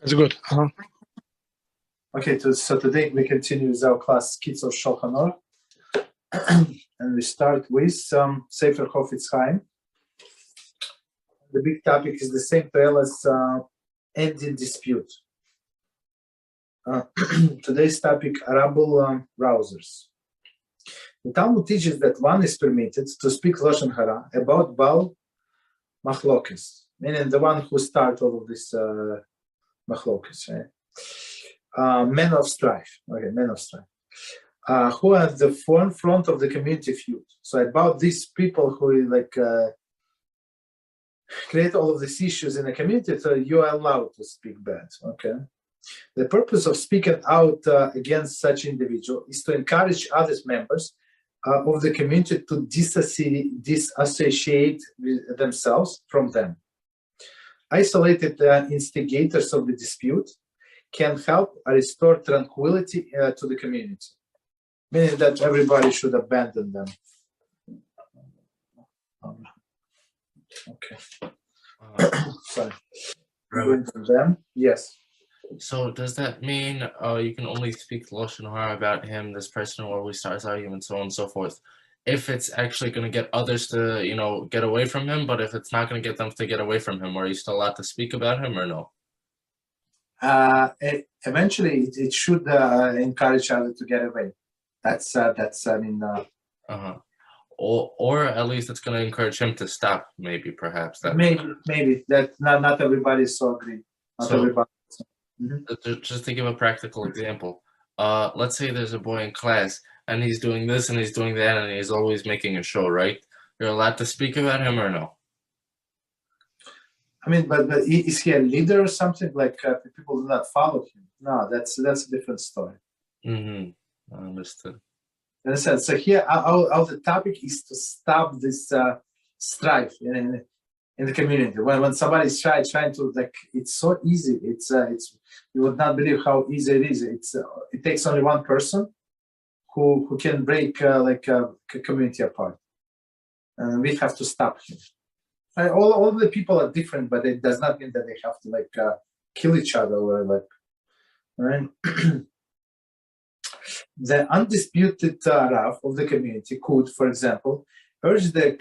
That's good. Okay, so today we continue with our class Kitzur Shulchan Aruch, and we start with Sefer Chofetz Chaim. The big topic is the same tale as ending dispute. Today's topic, Rabble-Rousers. The Talmud teaches that one is permitted to speak Lashon Hara about Baal Machlokes, meaning the one who started all of this Machlokes, right? Men of strife, who are the forefront of the community feud. So about these people who create all of these issues in the community, so you are allowed to speak bad, okay? The purpose of speaking out against such individual is to encourage other members of the community to disassociate themselves from them. Isolated instigators of the dispute can help restore tranquility to the community, meaning that everybody should abandon them. Okay. Sorry. Going to them. Yes. So does that mean you can only speak Lashon Hara about him, this person, or we start arguing, so on and so forth, if it's actually going to get others to, get away from him, but if it's not going to get them to get away from him, are you still allowed to speak about him or no? Eventually, it should encourage others to get away. Or at least it's going to encourage him to stop, maybe, perhaps. Maybe. That not everybody is so agree. Not everybody. Just to give a practical example, let's say there's a boy in class and he's doing this and he's doing that and he's always making a show, right? You're allowed to speak about him or no? I mean, but is he a leader or something? People do not follow him? No, that's a different story. I understood. Understand? So here, our the topic is to stop this strife in the community. When somebody's trying to it's so easy. It's you would not believe how easy it is. It takes only one person who can break a community apart, and we have to stop him. All the people are different, but it does not mean that they have to kill each other or right. The undisputed Rav of the community could, for example, urge the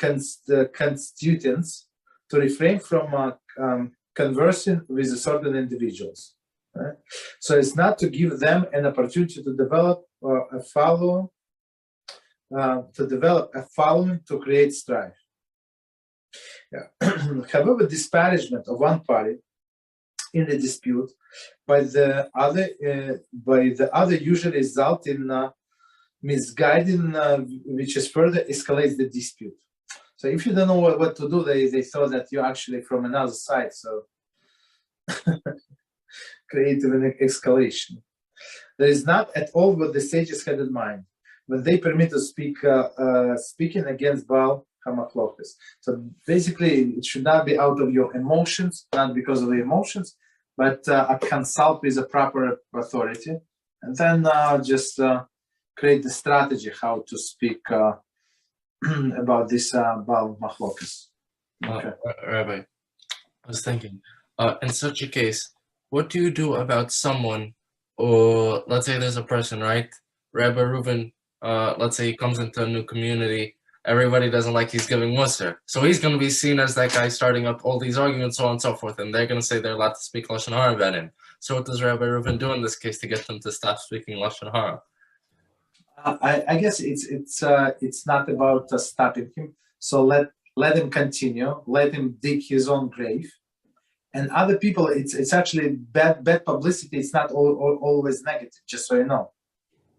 constituents to refrain from conversing with certain individuals. Right? So it's not to give them an opportunity to develop a following to create strife. Yeah. However, disparagement of one party in the dispute by the other usually result in misguiding, which is further escalates the dispute. So if you don't know what to do, they thought that you're actually from another side, so create an escalation. That is not at all what the sages had in mind when they permit to speaking against Baal Hamachlokes. So basically, it should not be out of your emotions, not because of the emotions, but consult with a proper authority, and then just create the strategy how to speak about this Baal Machlokes. Okay. Rabbi, I was thinking, in such a case, what do you do about someone, or let's say there's a person, right? Rabbi Reuven, let's say he comes into a new community, everybody doesn't like he's giving mussar. So he's going to be seen as that guy starting up all these arguments, so on and so forth, and they're going to say they're allowed to speak Lashon Hara about him. So what does Rabbi Reuven do in this case to get them to stop speaking Lashon Hara? I guess it's not about stopping him. So let him continue, let him dig his own grave. And other people, it's actually bad publicity. It's not always negative, just so you know.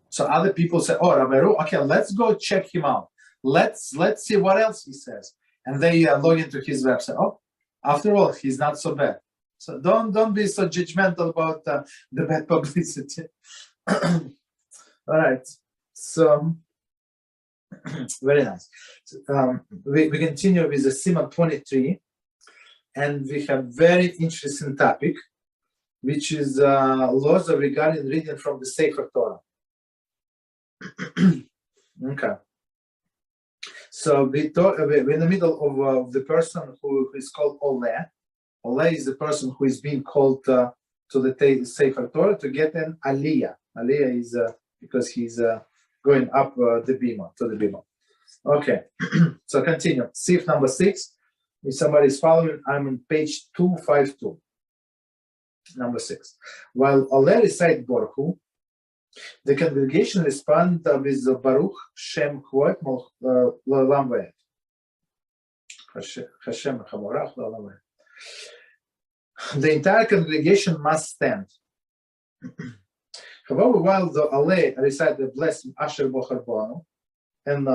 So other people say, "Oh, Rabbi Reuven, okay, let's go check him out. Let's see what else he says." And they log into his website. Oh, after all, he's not so bad. So don't be so judgmental about the bad publicity. All right. So very nice. We continue with the Siman 23, and we have very interesting topic, which is laws regarding reading from the Sefer Torah. Okay. So we're in the middle of the person who is called Oleh. Oleh is the person who is being called to to the Sefer Torah to get an Aliyah. Aliyah is because he's going up the bima, to the bima. Okay, so continue. Sif number 6. If somebody is following, I'm on page 252. Number 6. While Oleh recite Borchu, the congregation respond with Baruch Shem Kvot L'Olam Va'ed. Hashem Chamorach L'Olam Va'ed. The entire congregation must stand. However, while the Oleh recite the blessing Asher Bo Charbonu, and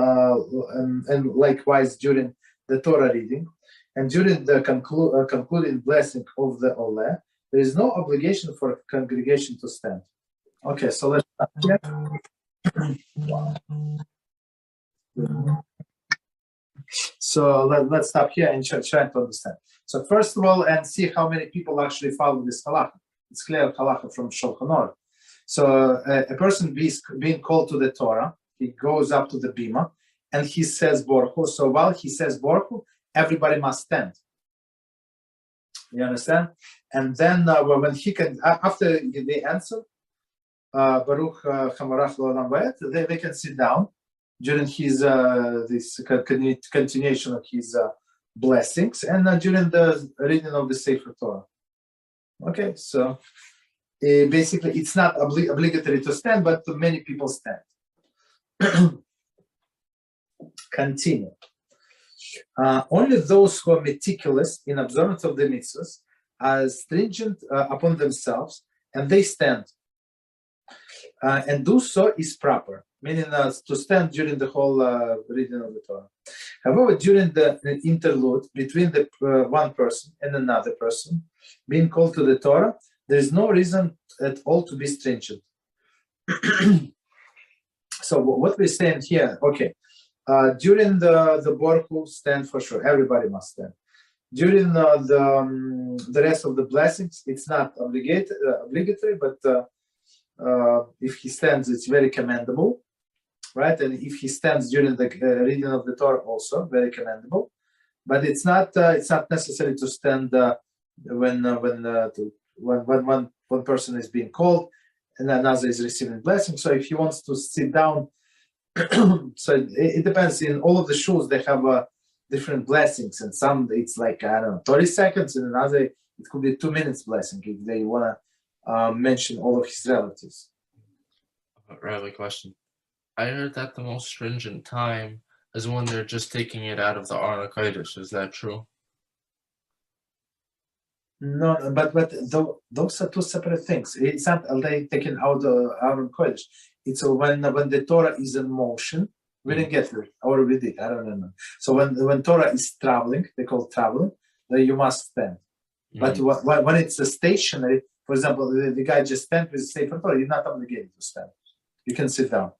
likewise during the Torah reading, and during the concluding blessing of the Oleh, there is no obligation for a congregation to stand. Okay, so let's start here. So let's stop here and try to understand. So first of all, and see how many people actually follow this halakha. It's clear halakha from Shulchan Aruch. So a person being called to the Torah, he goes up to the bima and he says Borchu. So while he says Borchu, everybody must stand. You understand? And then when he can, after they answer, Baruch Chamarach L'Olam Va'ed, they can sit down during his this continuation of his blessings and during the reading of the Sefer Torah. Okay, so basically it's not obligatory to stand, but many people stand. Continue. Only those who are meticulous in observance of the mitzvahs are stringent upon themselves, and they stand. And do so is proper, meaning to stand during the whole reading of the Torah. However, during the interlude between the one person and another person being called to the Torah, there is no reason at all to be stringent. So what we're saying here, okay, during the Borchu, stand for sure. Everybody must stand. During the rest of the blessings, it's not obligatory, but if he stands, it's very commendable, right? And if he stands during the reading of the Torah, also very commendable. But it's not necessary to stand when one person is being called and another is receiving blessing. So if he wants to sit down, so it depends. In all of the shuls, they have different blessings, and some it's like 30 seconds, and another it could be 2 minutes blessing if they want to mention all of his relatives. Rabbi, question. I heard that the most stringent time is when they're just taking it out of the Aron Kodesh. Is that true? No, but those are two separate things. It's not they taking out the Aron Kodesh. It's when the Torah is in motion. We didn't get it, or we did. I don't know. So when Torah is traveling, they call it traveling. Then you must stand. But when it's a stationary, for example, the guy just stands with Sefer Torah, you're not obligated to stand. You can sit down.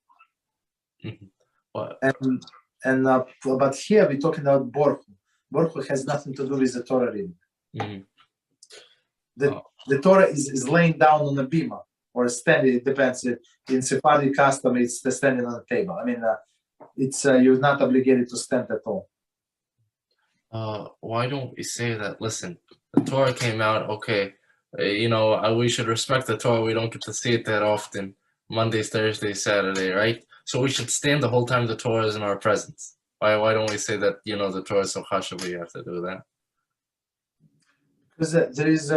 But here we're talking about Borchu. Borchu has nothing to do with the Torah reading. The Torah is laying down on a bima or standing. It depends. In Sephardic custom, it's the standing on the table. I mean, it's you're not obligated to stand at all. Why don't we say that? Listen, the Torah came out. Okay, we should respect the Torah. We don't get to see it that often. Mondays, Thursdays, Saturday, right? So we should stand the whole time the Torah is in our presence. Why don't we say that the Torah is so chashuv, we have to do that? Because there is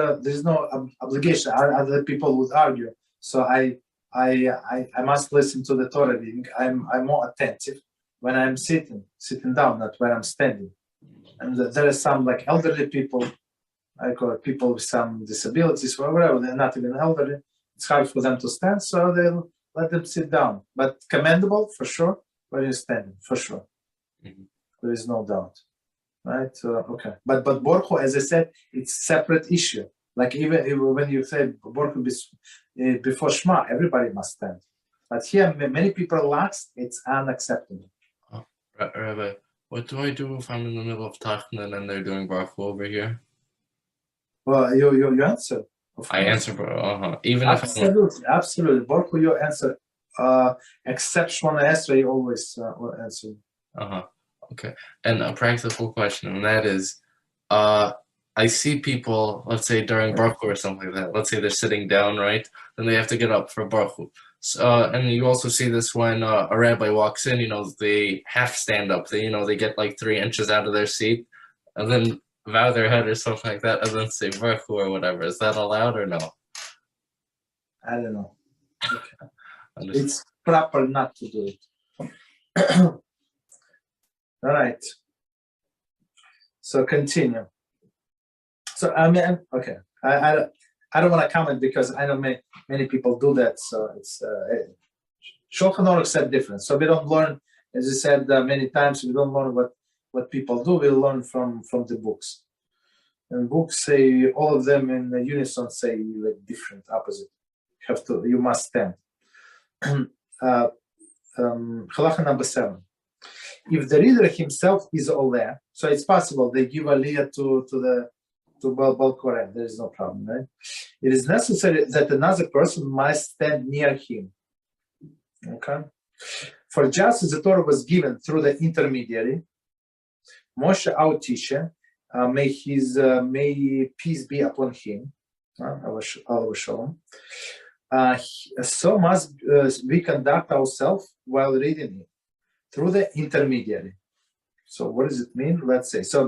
no obligation. Other people would argue. So I must listen to the Torah reading. I'm more attentive when I'm sitting down, not when I'm standing. And there are some like elderly people, I call it people with some disabilities, whatever. They're not even elderly. It's hard for them to stand, so they'll let them sit down. But commendable for sure when you're standing, for sure. There is no doubt. Right? Okay. But Borchu, as I said, it's a separate issue. Like even when you say Borchu before Shema, everybody must stand. But here, many people relax. It's unacceptable. Rabbi, what do I do if I'm in the middle of Tachna and they're doing Borchu over here? Well, you answer. I answer, even absolutely. Borchu, you answer. Except Shmona Esrei, you always answer. Okay. And a practical question, and that is, I I see people, let's say during Borchu or something like that. Let's say they're sitting down, right? Then they have to get up for Borchu. And you also see this when a rabbi walks in. They half stand up. They get like 3 inches out of their seat, and then bow their head or something like that, and then say Borchu or whatever. Is that allowed or no? I don't know. Okay. It's proper not to do it. All right. So continue. So okay. I don't want to comment because I know many people do that. So it's Shulchan Aruch said different. So we don't learn, as you said many times, we don't learn what people do. We learn from the books. And books say all of them in unison say like different, opposite. You must stand. Halacha number 7. If the reader himself is Oleh, so it's possible they give Aliyah to Baal Korei. There is no problem, right? It is necessary that another person must stand near him. Okay. For just as the Torah was given through the intermediary, Moshe, our teacher, may peace be upon him. So must we conduct ourselves while reading it through the intermediary. So what does it mean? Let's say. So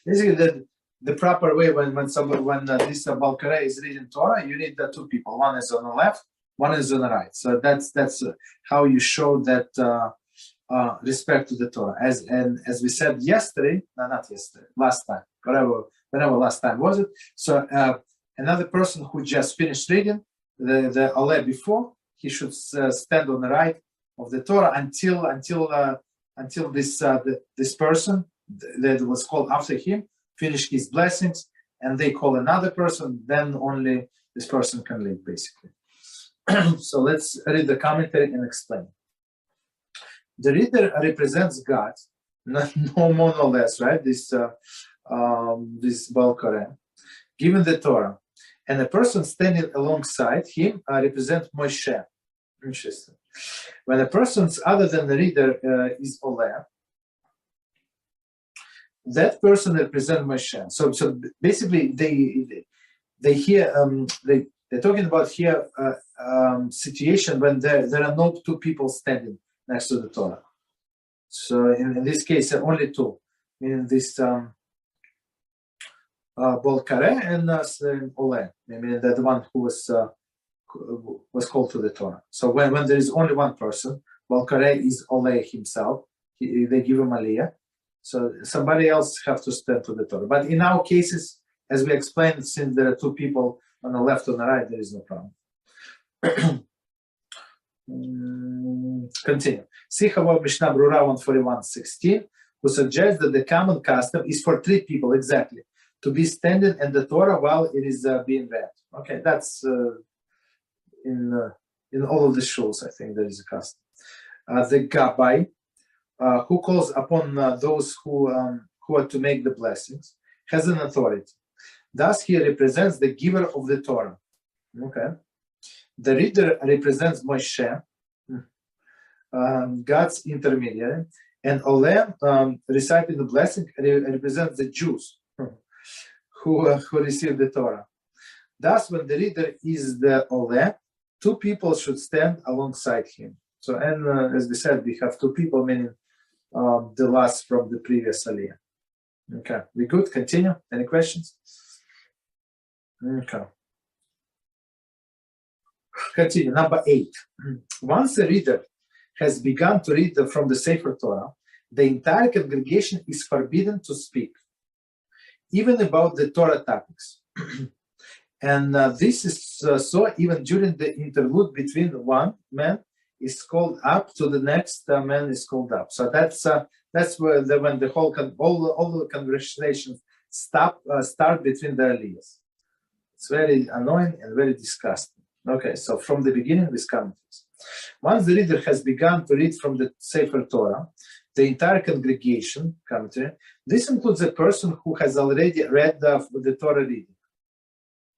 basically the proper way when this Baal Korei is reading Torah, you need the 2 people. One is on the left, one is on the right. So that's how you show that respect to the Torah. As we said yesterday, not yesterday, last time, whenever last time was it. So another person who just finished reading the Oleh before, he should stand on the right of the Torah until this person that was called after him finish his blessings, and they call another person. Then only this person can leave, basically. So let's read the commentary and explain. The reader represents God, no more no less, right? This Baal Korei, given the Torah. And the person standing alongside him represents Moshe. Interesting. When a person other than the reader is Oleh, that person represents Moshe. So basically, they hear they're talking about here situation when there are no 2 people standing next to the Torah. So in this case, only 2, meaning this Baal Korei and Oleh, meaning the one who was called to the Torah. So when there is only one person, Baal Korei is Oleh himself. They give him Aliyah. So somebody else have to stand to the Torah. But in our cases, as we explained, since there are 2 people on the left and the right, there is no problem. Continue. See how Mishnah Brura 141:16, who suggests that the common custom is for 3 people exactly to be standing in the Torah while it is being read. Okay, that's in all of the shuls, I think there is a custom. The Rabbi, who calls upon those who are to make the blessings, has an authority. Thus, he represents the giver of the Torah. Okay. The reader represents Moshe, God's intermediary, and Oleh, reciting the blessing, represents the Jews who receive the Torah. Thus, when the reader is the Oleh, 2 people should stand alongside him. So, and as we said, we have 2 people, meaning the last from the previous Aliyah. Okay, we good? Continue. Any questions? Okay. Continue. Number 8. Once the reader has begun to read from the Sefer Torah, the entire congregation is forbidden to speak, even about the Torah topics. And this is so even during the interlude between one man is called up to the next man is called up. So that's where when the whole all the conversations start between the Aliyahs. It's very annoying and very disgusting. Okay, so from the beginning, this commentaries. Once the reader has begun to read from the Sefer Torah, the entire congregation, commentary, this includes a person who has already read the Torah reading.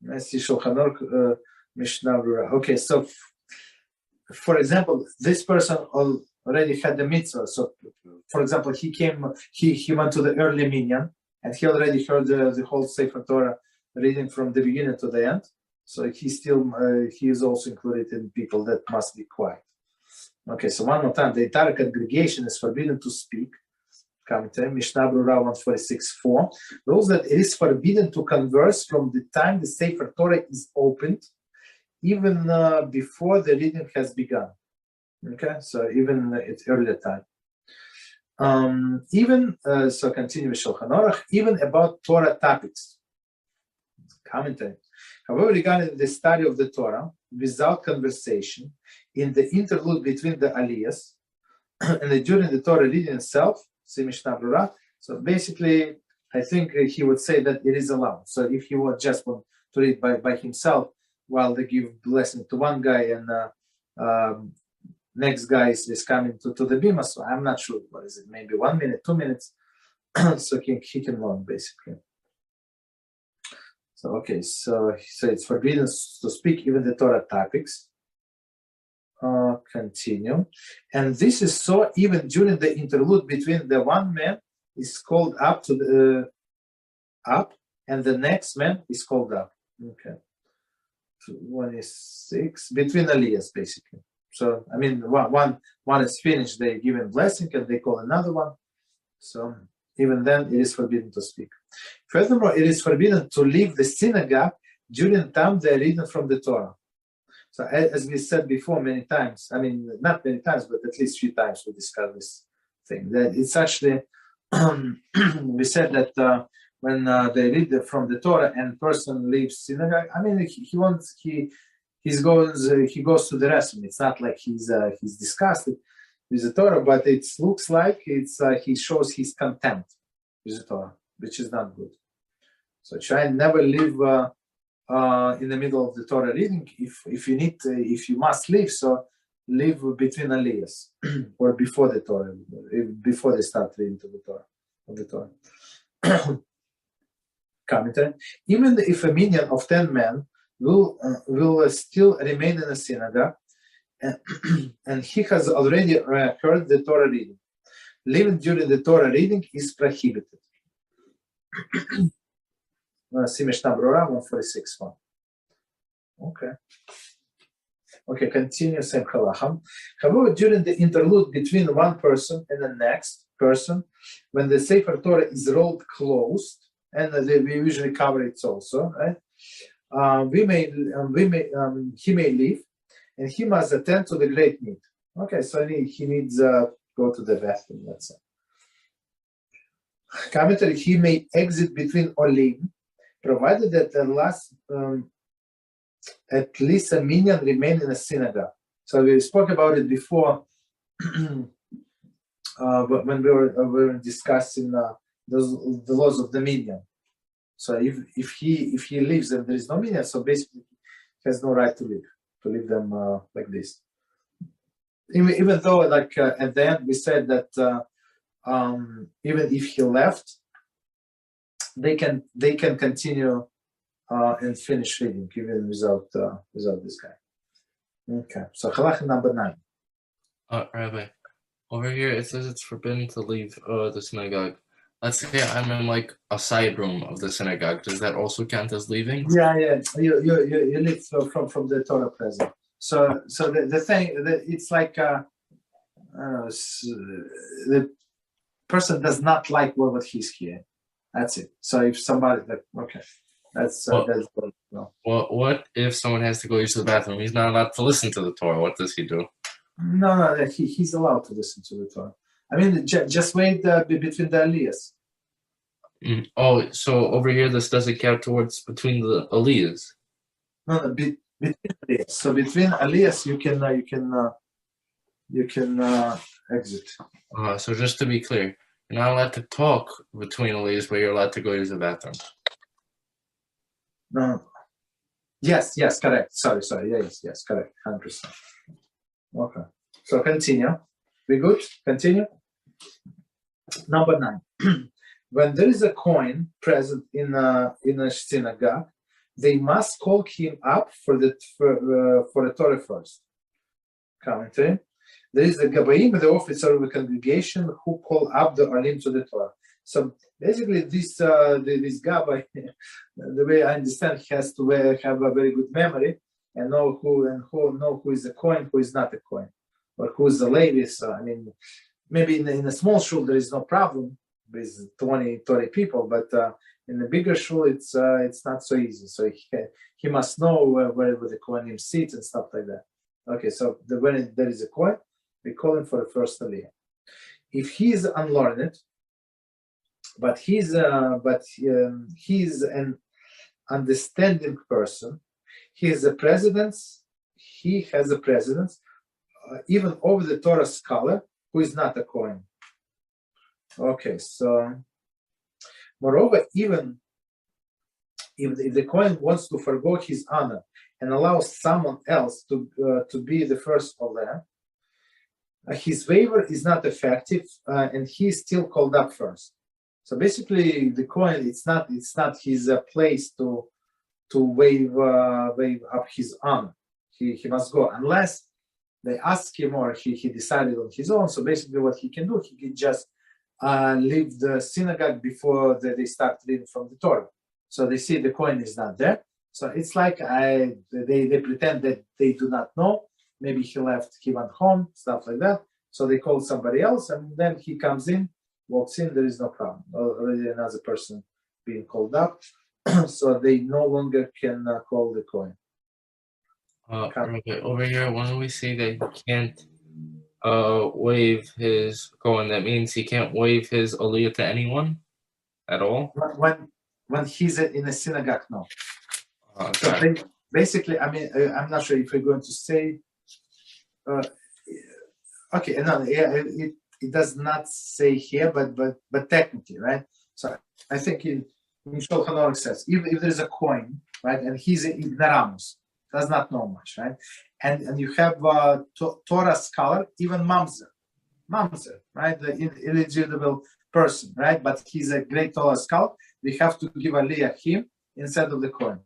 Let's see, Shulchan Aruch, Mishnah Brura. Okay, so for example, this person already had the mitzvah. So, for example, he went to the early minyan, and he already heard the whole Sefer Torah reading from the beginning to the end. So he is also included in people that must be quiet. Okay, so one more time, the entire congregation is forbidden to speak. Commentary, Mishnah Berurah 146:4. Rules that it is forbidden to converse from the time the Sefer Torah is opened, even before the reading has begun. Okay, so even at earlier time. So continue with Shulchan Aruch, even about Torah topics. Commentary. However, regarding the study of the Torah, without conversation, in the interlude between the Aliyahs, and during the Torah reading itself, see Mishnah Berurah. So basically, I think he would say that it is allowed. So if he would just want to read by himself, while they give blessing to one guy and next guy is coming to the bima, so I'm not sure what is it, maybe 1 minute, 2 minutes, so he can learn basically. So okay, so it's forbidden to speak even the Torah topics. Continue, and this is so even during the interlude between the one man is called up to the up, and the next man is called up. Okay, so 1:06 between Aliyahs basically. So I mean, one is finished, they give him blessing, and they call another one. So even then, it is forbidden to speak. Furthermore, it is forbidden to leave the synagogue during the time they are reading from the Torah. So as we said before many times, I mean, not many times, but at least 3 times we discussed this thing. That it's actually, we said that when they read from the Torah and person leaves synagogue, I mean, he goes to the restroom. It's not like he's disgusted with the Torah, but it looks like he shows his contempt with the Torah, which is not good. So try and never leave in the middle of the Torah reading. If you must leave, so leave between Aliyahs or before the Torah, before they start reading to the Torah. Commentary. Even if a minyan of 10 men will still remain in a synagogue, and he has already heard the Torah reading, leaving during the Torah reading is prohibited. See Mishnah Berurah 146:1. Okay, continue same halacha. However, during the interlude between one person and the next person, when the Sefer Torah is rolled closed, and we usually cover it also, right? He may leave, and he must attend to the great need. Okay, so he needs go to the bathroom, let's say. Commentary, he may exit between Oleh, provided that the last at least a minyan remain in a synagogue. So we spoke about it before when we were discussing the laws of the minyan. So if he leaves and there is no minyan, so basically he has no right to leave them like this. Even though, like at the end we said that even if he left, they can continue and finish reading even without this guy. Okay, so halacha number 9. Rabbi, over here it says it's forbidden to leave the synagogue. Let's say I'm in like a side room of the synagogue. Does that also count as leaving? Yeah. You leave from the Torah present. So the thing it's like the person does not like what he's hearing. That's it. So if somebody that's what if someone has to go use the bathroom? He's not allowed to listen to the Torah. What does he do? No, he's allowed to listen to the Torah. I mean, just wait between the Aliyahs. Oh, so over here this doesn't count towards between the Aliyahs. No, between Aliyahs. So between Aliyahs, you can exit. So just to be clear, you're not allowed to talk between Aliyahs, but you're allowed to go use the bathroom. No. Yes, correct. Sorry. Yes, correct. 100%. Okay. So continue. We good? Continue. Number 9. When there is a Kohen present in a synagogue, they must call him up for the Torah first. Commentary. There is the Gabaim, the officer of the congregation, who call up the Alim to the Torah. So basically, this Gabbai, the way I understand, he has to have a very good memory and know who is a Kohen, who is not a Kohen, or who is the Levi. So I mean, maybe in a small shul there is no problem with 20 people, but in a bigger shul it's not so easy. So he must know where the Kohanim sit and stuff like that. Okay, so when there is a Kohen, we call him for the first Aliyah. If he is unlearned, but he's an understanding person, he has a precedence even over the Torah scholar who is not a Kohen. Okay, so moreover, even if the Kohen wants to forgo his honor and allow someone else to be the first Oleh, his waiver is not effective, and he is still called up first. So basically, the Kohen, it's not his place to waive up his honor. He must go unless they ask him or he decided on his own. So basically, what he can do, he can just leave the synagogue before they start reading from the Torah. So they see the Kohen is not there. So it's like they pretend that they do not know. Maybe he went home, stuff like that. So they call somebody else, and then he comes in, walks in, there is no problem. Already another person being called up. So they no longer can call the Kohen. Okay, over here, when we say that he can't waive his Kohen, that means he can't waive his Aliyah to anyone at all? When he's in a synagogue, no. Okay. So basically, I mean, I'm not sure if we're going to say. Okay, no, yeah, it does not say here, but technically, right? So I think in Shulchan Aruch says if there's a Kohen, right, and he's an ignoramus, does not know much, right, and you have a Torah scholar, even mamzer, right, the illegitimate person, right, but he's a great Torah scholar. We have to give Aliyah him instead of the Kohen.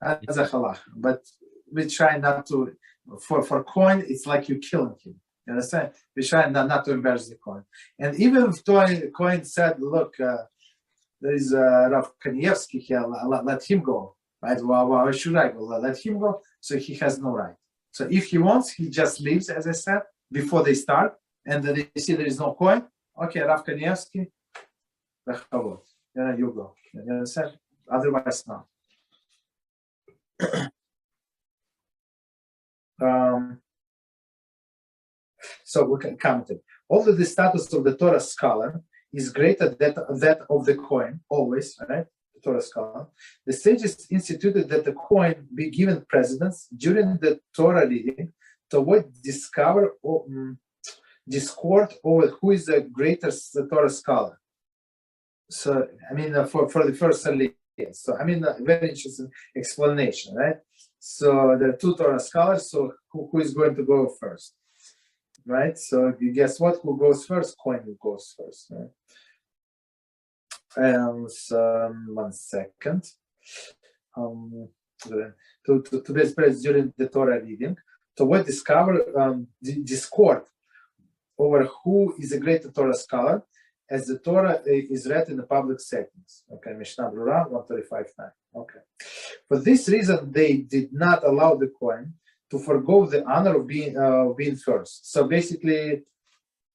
That's a halach, but we try not to. For Kohen, it's like you're killing him. You understand? We try not to embarrass the Kohen. And even if Kohen said, "Look, there is Rav Kanievsky here. Let him go." Right? Why should I go? Let him go. So he has no right. So if he wants, he just leaves, as I said, before they start, and then they see there is no Kohen. Okay, Rav Kanievsky, you go. You understand? Otherwise, not. So we can count it. Although the status of the Torah scholar is greater than that of the Kohen, always, right? The Torah scholar. The sages instituted that the Kohen be given precedence during the Torah reading to avoid discord over who is the greatest Torah scholar. So, I mean, for the first Aliyah. So, I mean, a very interesting explanation, right? So, there are two Torah scholars, so who is going to go first? Right? So, you guess what? Who goes first? Kohen goes first, right? So, 1 second. To be expressed during the Torah reading, to what discover discord over who is a greater Torah scholar as the Torah is read in the public settings. Okay, Mishnah Brura 135.9. Okay. For this reason, they did not allow the Kohen to forego the honor of being first. So basically,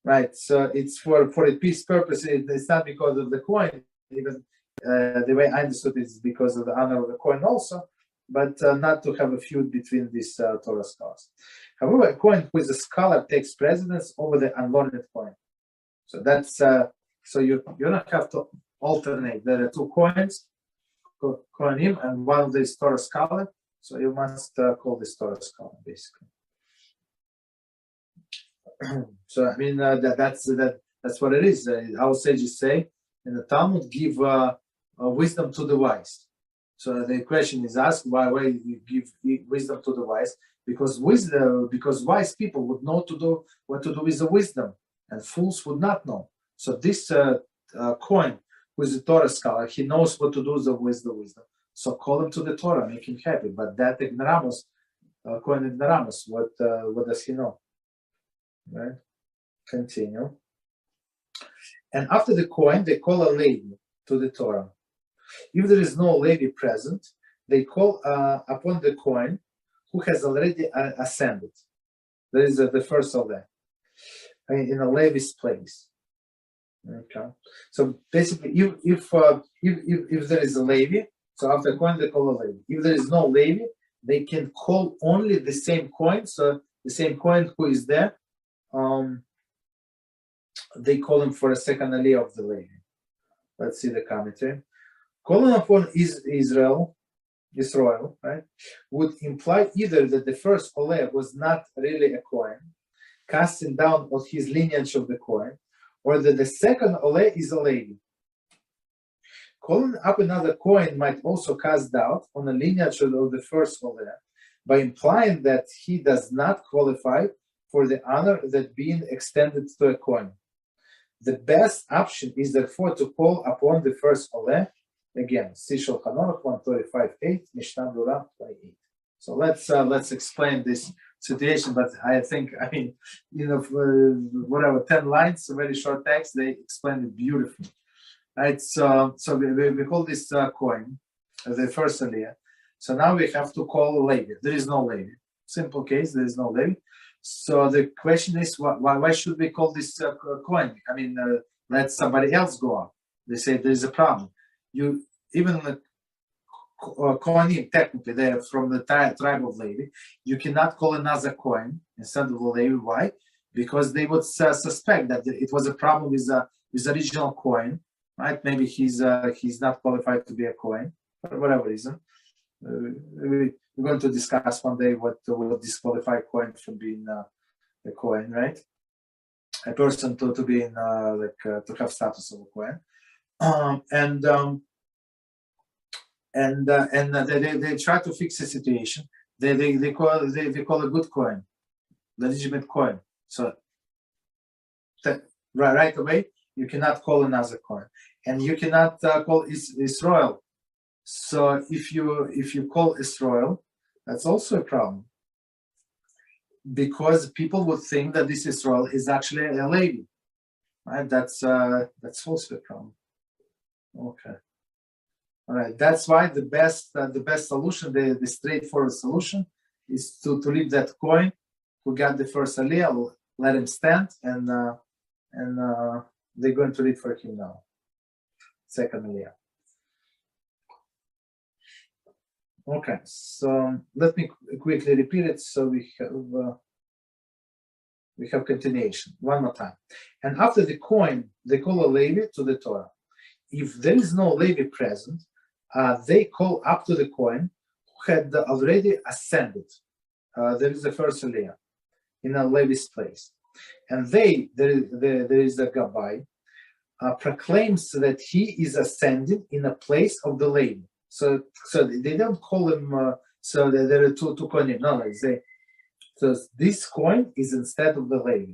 right, so it's for a peace purpose. It's not because of the Kohen, even the way I understood it is because of the honor of the Kohen also, but not to have a feud between these Torah scholars. However, a Kohen who is a scholar takes precedence over the unlearned Kohen. So that's so you don't have to alternate. There are two Kohens, Kohanim, and one of these Torah scholar. So you must call this Torah scholar basically. So I mean that's what it is. Our sages say in the Talmud, give wisdom to the wise. So the question is asked, why you give wisdom to the wise? Because wise people would know what to do with the wisdom, and fools would not know. So this Kohen, who is a Torah scholar, he knows what to do with the wisdom. So call him to the Torah, make him happy. But that ignoramus, Kohen ignoramus, what does he know? Right? Continue. And after the Kohen, they call a Levi to the Torah. If there is no Levi present, they call upon the Kohen who has already ascended. That is the first Oleh in a Levi's place. Okay. So basically, if there is a Levi, so after Kohen they call a Levi. If there is no Levi, they can call only the same Kohen. So the same Kohen who is there, they call him for a second Aliyah of the Levi. Let's see the commentary. Calling upon Israel, right, would imply either that the first Oleh was not really a Kohen, casting down of his lineage of the Kohen, or that the second Oleh is a Levi. Calling up another Kohen might also cast doubt on the lineage of the first Oleh by implying that he does not qualify for the honor that being extended to a Kohen. The best option is therefore to call upon the first Oleh. Again, see Shulchan Aruch 135.8, Mishnah Berurah 28. So let's explain this situation. But I mean, whatever, 10 lines, a very short text, they explain it beautifully. Right? So we call this Kohen, the first Aliyah. So now we have to call Levi. There is no Levi. Simple case, there is no Levi. So the question is, why should we call this Kohen? I mean, let somebody else go up. They say there is a problem. Even the Kohanim, technically, they are from the tribe of Levi. You cannot call another Kohen instead of the Levi. Why? Because they would suspect that it was a problem with the original Kohen, right? Maybe he's not qualified to be a Kohen for whatever reason. We're going to discuss one day what will disqualify Kohen from being a Kohen, right? A person to be in to have status of a Kohen. They try to fix the situation. They call a good Kohen, legitimate Kohen. So right away you cannot call another Kohen, and you cannot call Israel. So if you call Israel, that's also a problem, because people would think that this Israel is actually a Levi, right? That's also a problem. Okay. All right. That's why the best solution, the straightforward solution, is to leave that Kohen who got the first Aliyah, let him stand, and they're going to read for him now. Second Aliyah. Okay. So let me quickly repeat it so we have continuation. One more time. And after the Kohen, they call a Levi to the Torah. If there is no Levi present, they call up to the Kohen who had already ascended. There is the first Aliyah in a Levi's place. And there is a Rabbi, proclaims that he is ascending in a place of the Levi. So they don't call him, so there are two Kohanim. No, they say, so this Kohen is instead of the Levi.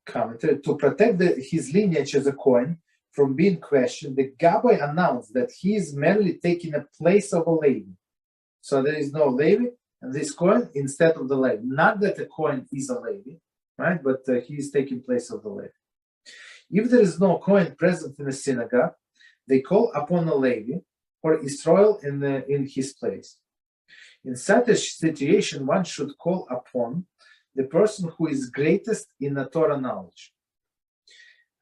Commentary, to protect his lineage as a Kohen from being questioned, the Rabbi announced that he is merely taking a place of a Levi. So there is no Levi, and this Kohen instead of the Levi. Not that the Kohen is a Levi, right? But he is taking place of the Levi. If there is no Kohen present in the synagogue, they call upon a Levi or Israel in his place. In such a situation, one should call upon the person who is greatest in the Torah knowledge.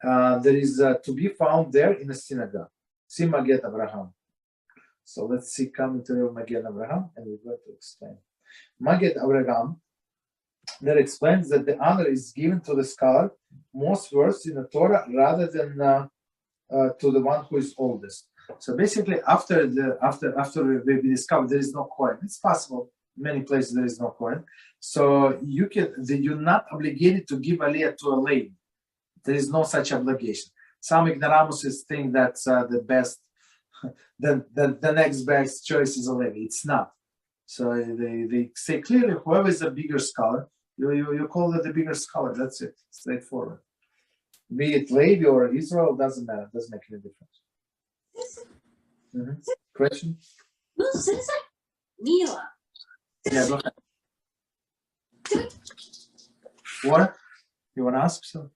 There is to be found there in a synagogue. See Maged Abraham. So let's see commentary of Maged Abraham, and we're going to explain. Maged Abraham that explains that the honor is given to the scholar most versed in the Torah rather than to the one who is oldest. So basically, after we discover there is no Kohen, it's possible in many places there is no Kohen. So you're not obligated to give Aliyah to a Leib. There is no such obligation. Some ignoramuses think that's the best, the next best choice is a Levi. It's not. So they say clearly, whoever is a bigger scholar, you call it the bigger scholar. That's it. Straightforward. Be it Levi or Israel, doesn't matter. It doesn't make any difference. Mm-hmm. Question? Yeah, go ahead. What? You want to ask something?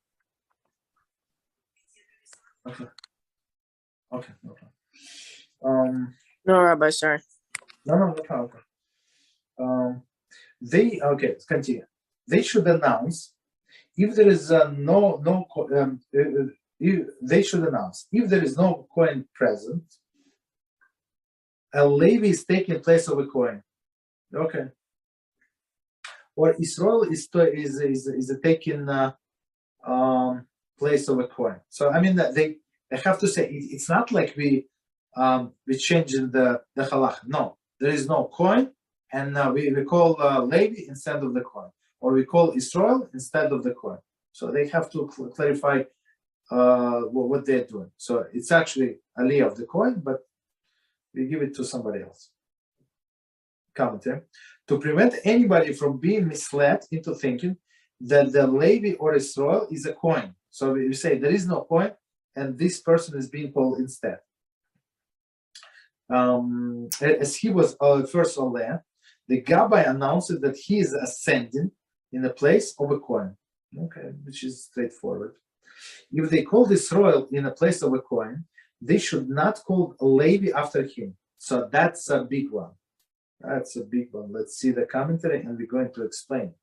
Okay. Okay. No, Rabbi, sorry. No problem. Let's continue. They should announce if there is they should announce if there is no Kohen present, a Levi is taking place of a Kohen. Okay. Or Israel is taking place of a Kohen. So I mean that they have to say it's not like we changing the halach. No, there is no Kohen, and we call Levi instead of the Kohen, or we call Israel instead of the Kohen. So they have to clarify what they're doing. So it's actually Aliyah of the Kohen, but we give it to somebody else. Commentary. To prevent anybody from being misled into thinking that the Levi or Israel is a Kohen. So we say there is no Kohen, and this person is being called instead. As he was first Oleh, the Rabbi announced that he is ascending in the place of a Kohen. Okay, which is straightforward. If they called Israel in the place of a Kohen, they should not call Levi after him. So that's a big one. That's a big one. Let's see the commentary, and we're going to explain.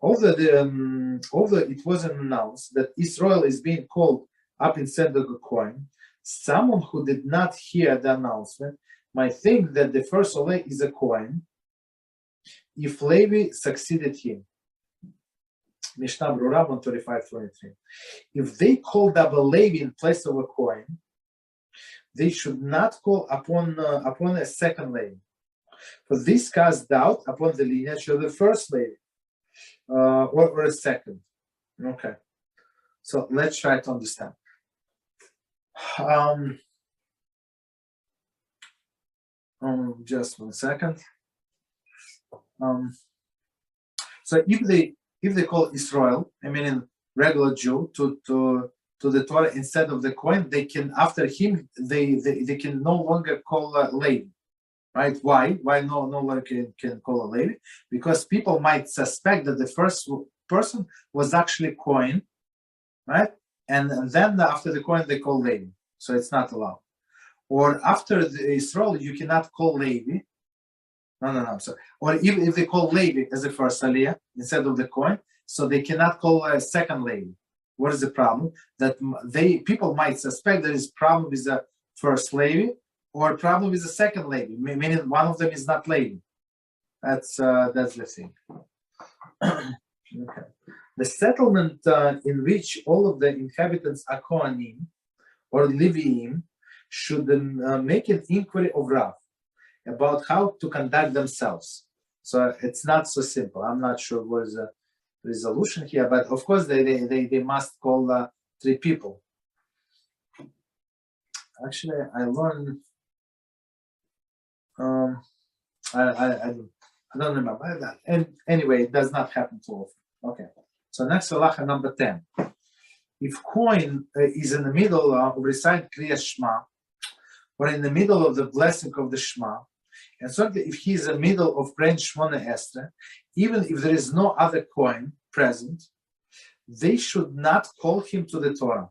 Although it wasn't announced that Israel is being called up instead of a Kohen, someone who did not hear the announcement might think that the first Oleh is a Kohen if Levi succeeded him. Mishnah Brura 125-23. If they called up a Levi in place of a Kohen, they should not call upon a second Levi. For this casts doubt upon the lineage of the first Levi or a second. Okay. So let's try to understand. Just 1 second. So if they call Israel, I mean in regular Jew to the Torah instead of the Kohen, they can after him they can no longer call Levi, right? Why no longer can call a Levi? Because people might suspect that the first person was actually Kohen, right? And then after the Kohen they call Levi, so it's not allowed. Or after the Israel you cannot call Levi. No, I'm sorry. Or if they call Levi as the first Aliyah instead of the Kohen, so they cannot call a second Levi. What is the problem? That people might suspect there is problem with the first Levi or problem with the second Levi, meaning one of them is not Levi. That's the thing. Okay. The settlement in which all of the inhabitants are Kohanim or Leviim should make an inquiry of Rav about how to conduct themselves. So it's not so simple. I'm not sure what is the resolution here, but of course they must call 3 people. Actually, I learned. I don't remember that. And anyway, it does not happen too often. Okay. So next halacha number 10. If Kohen is in the middle of recite Kriyas Shema, or in the middle of the blessing of the Shema, and certainly if he is in the middle of praying Shmona Esrei, even if there is no other Kohen present, they should not call him to the Torah.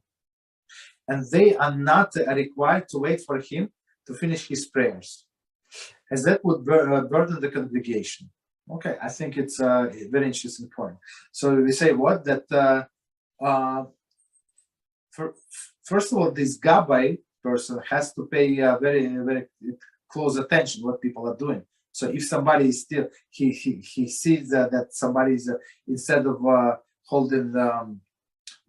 And they are not required to wait for him to finish his prayers, as that would burden the congregation. Okay, I think it's a very interesting point. So we say what? That first of all, this Rabbi person has to pay very, very close attention what people are doing. So if somebody is still, he sees that somebody is, instead of holding the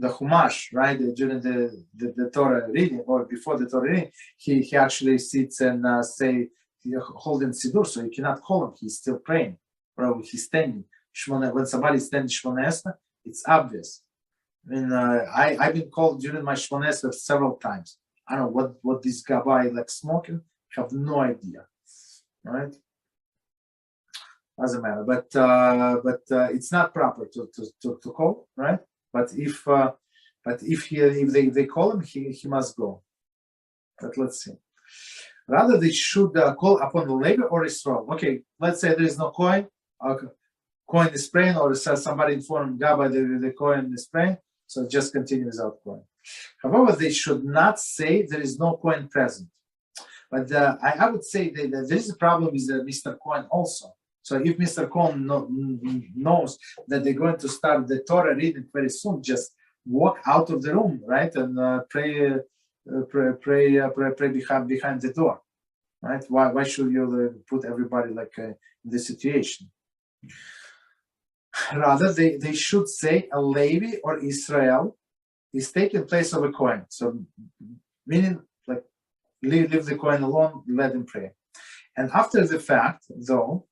Chumash, right, during the Torah reading or before the Torah reading, he actually sits and holding Siddur, so you cannot call him, he's still praying, or he's standing. When somebody is standing Shmona Esrei, it's obvious. I mean, I've been called during my Shmona Esrei several times. I don't know what this Gabbai like smoking, I have no idea, right? Doesn't matter, but it's not proper to call, right? But if they call him, he must go. But let's see. Rather, they should call upon the Leib or Israel. Okay, let's say there is no Kohen. Kohen is praying, or somebody informed Gabbai the Kohen is praying, so just continue without Kohen. However, they should not say there is no Kohen present. But I would say that there is a problem with Mr. Kohen also. So if Mr. Kohen knows that they're going to start the Torah reading very soon, just walk out of the room, right, and pray behind the door, right? Why should you put everybody like in this situation? Rather, they should say a Levi or Israel is taking place of a Kohen. So meaning like leave the Kohen alone, let him pray. And after the fact, though,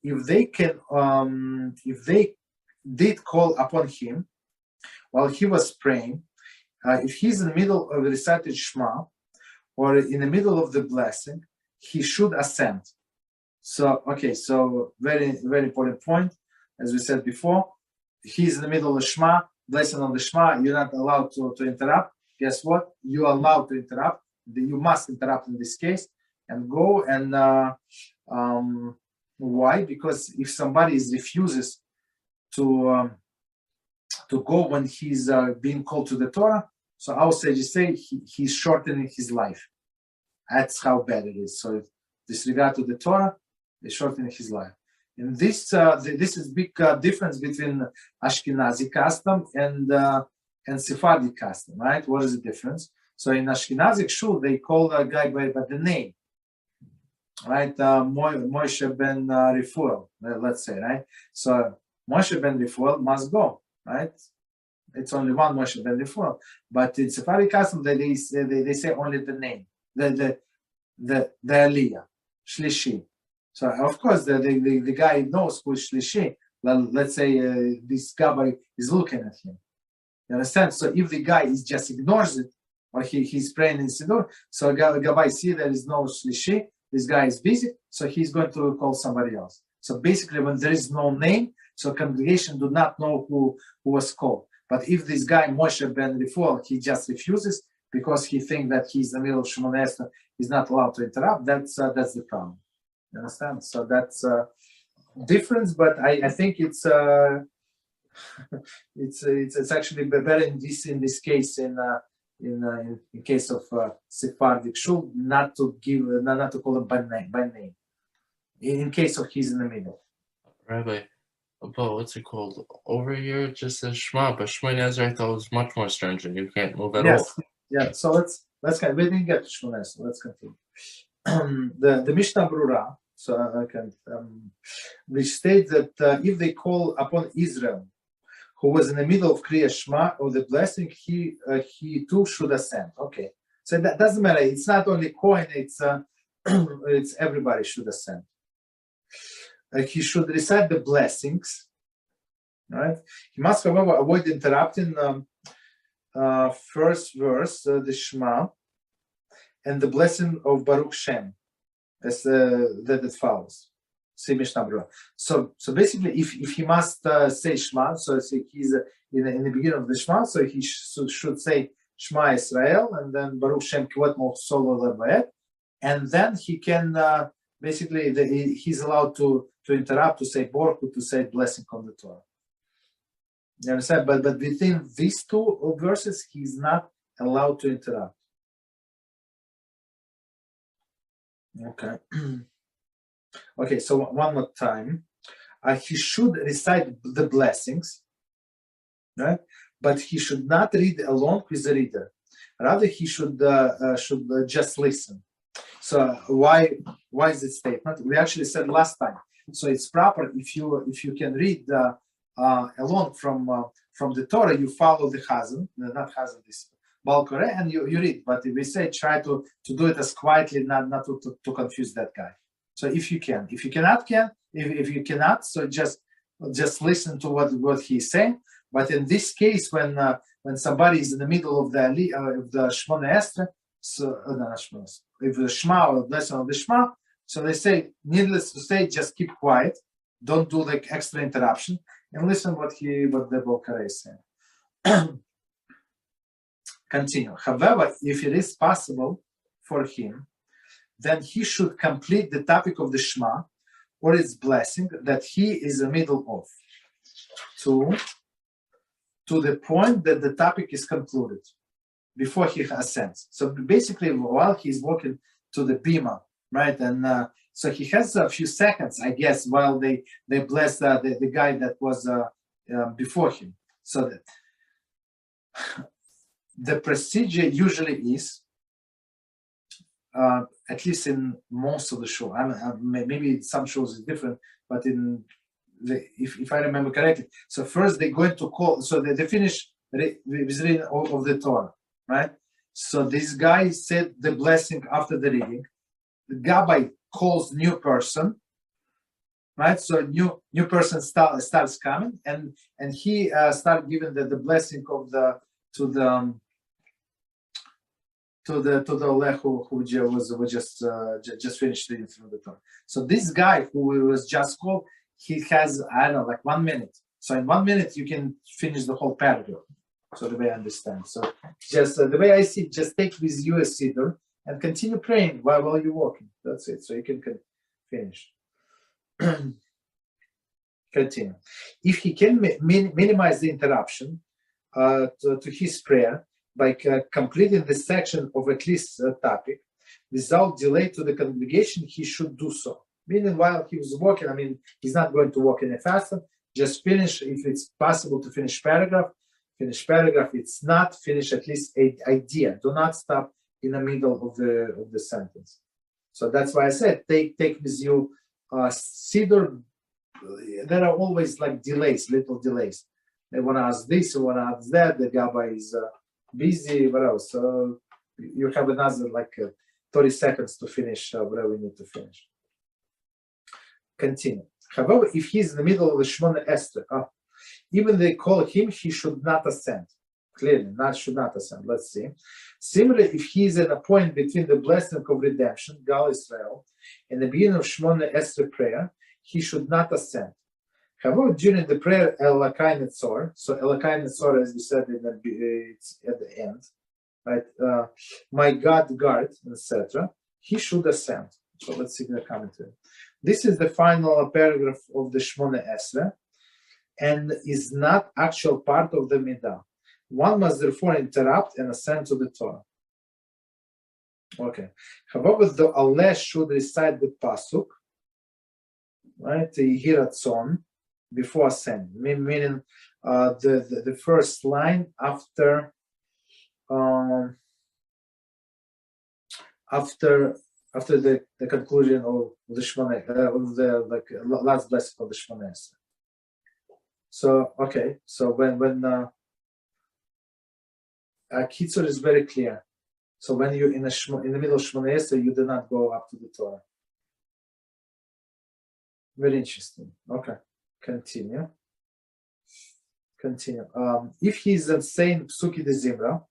if they did call upon him while he was praying, if he's in the middle of recited Shema or in the middle of the blessing, he should assent. So, okay, so very, very important point. As we said before, he's in the middle of Shema, blessing on the Shema, you're not allowed to interrupt. Guess what? You're allowed to interrupt. You must interrupt in this case and go and why? Because if somebody refuses to go when he's being called to the Torah, so our sages say he's shortening his life. That's how bad it is. So disregard to the Torah, they're shortening his life. And this is big difference between Ashkenazi custom and Sephardic custom, right? What is the difference? So in Ashkenazi shul, they call a guy by the name, right? Moshe ben Refuel, let's say, right? So Moshe ben Refuel must go, right? It's only one Moshe ben Refuel. But in Sephardic custom, they say only the name, the Aliyah, Shlishi. So of course the guy knows who is Shlishi. Let's say this Gabbai is looking at him. You understand? So if the guy just ignores it, or he's praying in Siddur, so Gabbai see there is no Shlishi, this guy is busy, so he's going to call somebody else. So basically when there is no name, so congregation do not know who was called. But if this guy Moshe ben Refuel, he just refuses because he thinks that he's in the middle of Shemona Esrei, he's not allowed to interrupt, that's the problem. You understand? So that's difference, but I think it's actually better in this case in case of Sephardic shul not to call him by name in case of he's in the middle. Rabbi, but what's it called? Over here it just says Shema, but Shemona Esrei I thought was much more stringent. You can't move at all. Yeah. So let's we didn't get to Shemona Esrei. Let's continue. The Mishnah Brura, so I can which states that if they call upon Israel, who was in the middle of Kriya Shema or the blessing, he too should ascend. Okay, so that doesn't matter. It's not only Kohen; it's everybody should ascend. He should recite the blessings, right? He must, however, avoid interrupting first verse, the Shema, and the blessing of Baruch Shem, as that follows. See Mishnah Brura. So basically, if he must say Shema, so he's in the beginning of the Shema, so he should say Shema Israel, and then Baruch Shem Kivot Mochsol Levaet, and then he can basically he's allowed to interrupt, to say Borchu, to say blessing on the Torah. You understand? But within these two verses, he's not allowed to interrupt. Okay. Okay, so one more time. He should recite the blessings, right? But he should not read along with the reader. Rather, he should just listen. So why is it statement? We actually said last time. So it's proper if you can read along from the Torah, you follow the Chazan, not Chazan, this Baal Korei, and you read. But if we say try to do it as quietly, not to confuse that guy. So if you can, if you cannot, so just listen to what he's saying. But in this case, when somebody is in the middle of the Aliyah, of the Shemona Esrei, so if the Shema or the blessing of the Shema, so they say, needless to say, just keep quiet, don't do like extra interruption, and listen what the Baal Korei is saying. Continue. However, if it is possible for him, then he should complete the topic of the Shema or its blessing that he is in the middle of, to the point that the topic is concluded. before he ascends. So basically, while he's walking to the bima, right, and so he has a few seconds, I guess, while they bless the guy that was before him. So that the procedure usually is, at least in most of the show, maybe some shows is different, but if I remember correctly, so first they're going to call, so they finish with reading of the Torah, right? So this guy said the blessing after the reading. The Rabbi calls new person, right? So new person starts coming, and he started giving the blessing of to the Oleh who was just finished reading through the Torah. So this guy who was just called, he has, I don't know, like 1 minute. So in 1 minute you can finish the whole paragraph. So the way I understand. So just the way I see, just take with you a siddur and continue praying while you're walking. That's it. So you can finish. Continue. If he can minimize the interruption to his prayer by completing the section of at least a topic without delay to the congregation, he should do so. Meaning while he was walking, I mean, he's not going to walk any faster. Just finish, if it's possible to finish paragraph. It's not, finish at least an idea. Do not stop in the middle of the sentence. So that's why I said take with you siddur. There are always like delays, little delays. They want to ask this, they want to ask that. The Rabbi is busy. What else? So you have another like 30 seconds to finish whatever you need to finish. Continue. However, if he's in the middle of the Shemona Esther, even they call him, he should not ascend. Clearly, should not ascend. Let's see. Similarly, if he is at a point between the blessing of redemption, Gal Israel, and the beginning of Shemona Esther prayer, he should not ascend. However, during the prayer Elokai Netzor, so Elokai Netzor, as we said, it's at the end, right? My God guard, etc. He should ascend. So let's see the commentary. This is the final paragraph of the Shemona Esrei, and is not actual part of the Midah. One must therefore interrupt and ascend to the Torah. Okay. However, the Oleh should recite the pasuk, right? The Hiratzon before ascending, meaning the first line after the conclusion of the Shemona, of the last blessing of the Shemona Esrei. So okay, so when Kitzur is very clear. So when you're in the middle of Shemona Esrei, you do not go up to the Torah. Very interesting. Okay, continue. If he's saying Psuki de Zimra,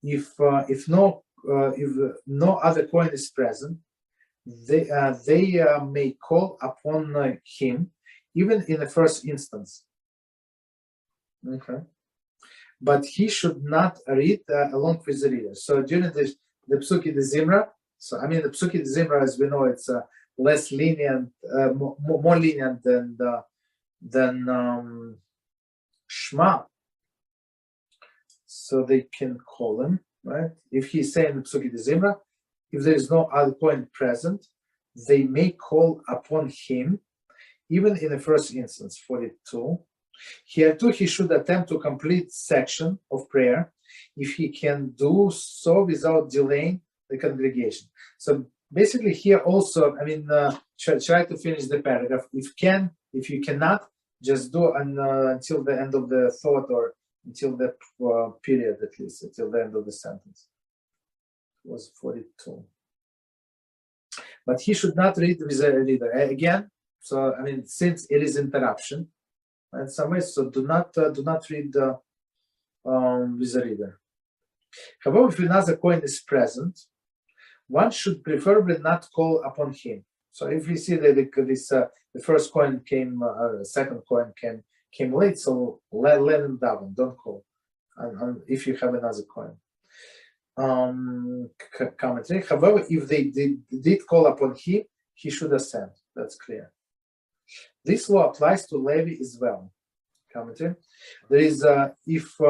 if no other Kohen is present, they may call upon him, even in the first instance. Okay, but he should not read along with the reader. So during the Psuki de Zimra, so I mean the Psuki de Zimra, as we know, it's less lenient, more lenient than Shema. So they can call him, right? If he's saying the Psuki de Zimra, if there is no other point present, they may call upon him, even in the first instance. 42. Here too, he should attempt to complete section of prayer if he can do so without delaying the congregation. So basically here also, I mean, try to finish the paragraph. If you cannot, just do until the end of the thought, or until the period, at least, until the end of the sentence. It was 42. But he should not read with a reader. Again, so I mean, since it is interruption, in some ways, so do not read with a reader. However, if another Kohen is present, one should preferably not call upon him. So if we see that the first Kohen came, second Kohen came late, so let him daven, don't call. If you have another Kohen. Commentary. However, if they did call upon him, he should ascend. That's clear. This law applies to Levi as well. commentary. There is if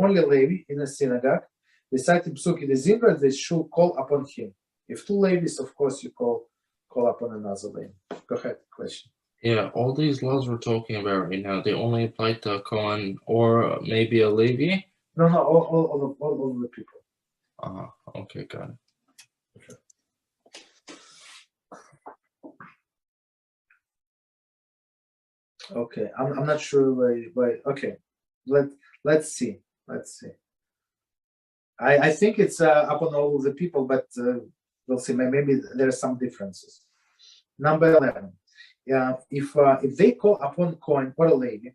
only Levi in a synagogue reciting Psuki the Zimra, they should call upon him. If two Levis, of course, you call upon another Levi. Go ahead, question. Yeah, all these laws we're talking about right now, they only apply to a Kohen or maybe a Levi? No, all the people. Okay, got it. Okay, I'm not sure why. Okay, let's see. I think it's upon all of the people, but we'll see. Maybe there are some differences. Number 11. If they call upon Kohen or a Levi,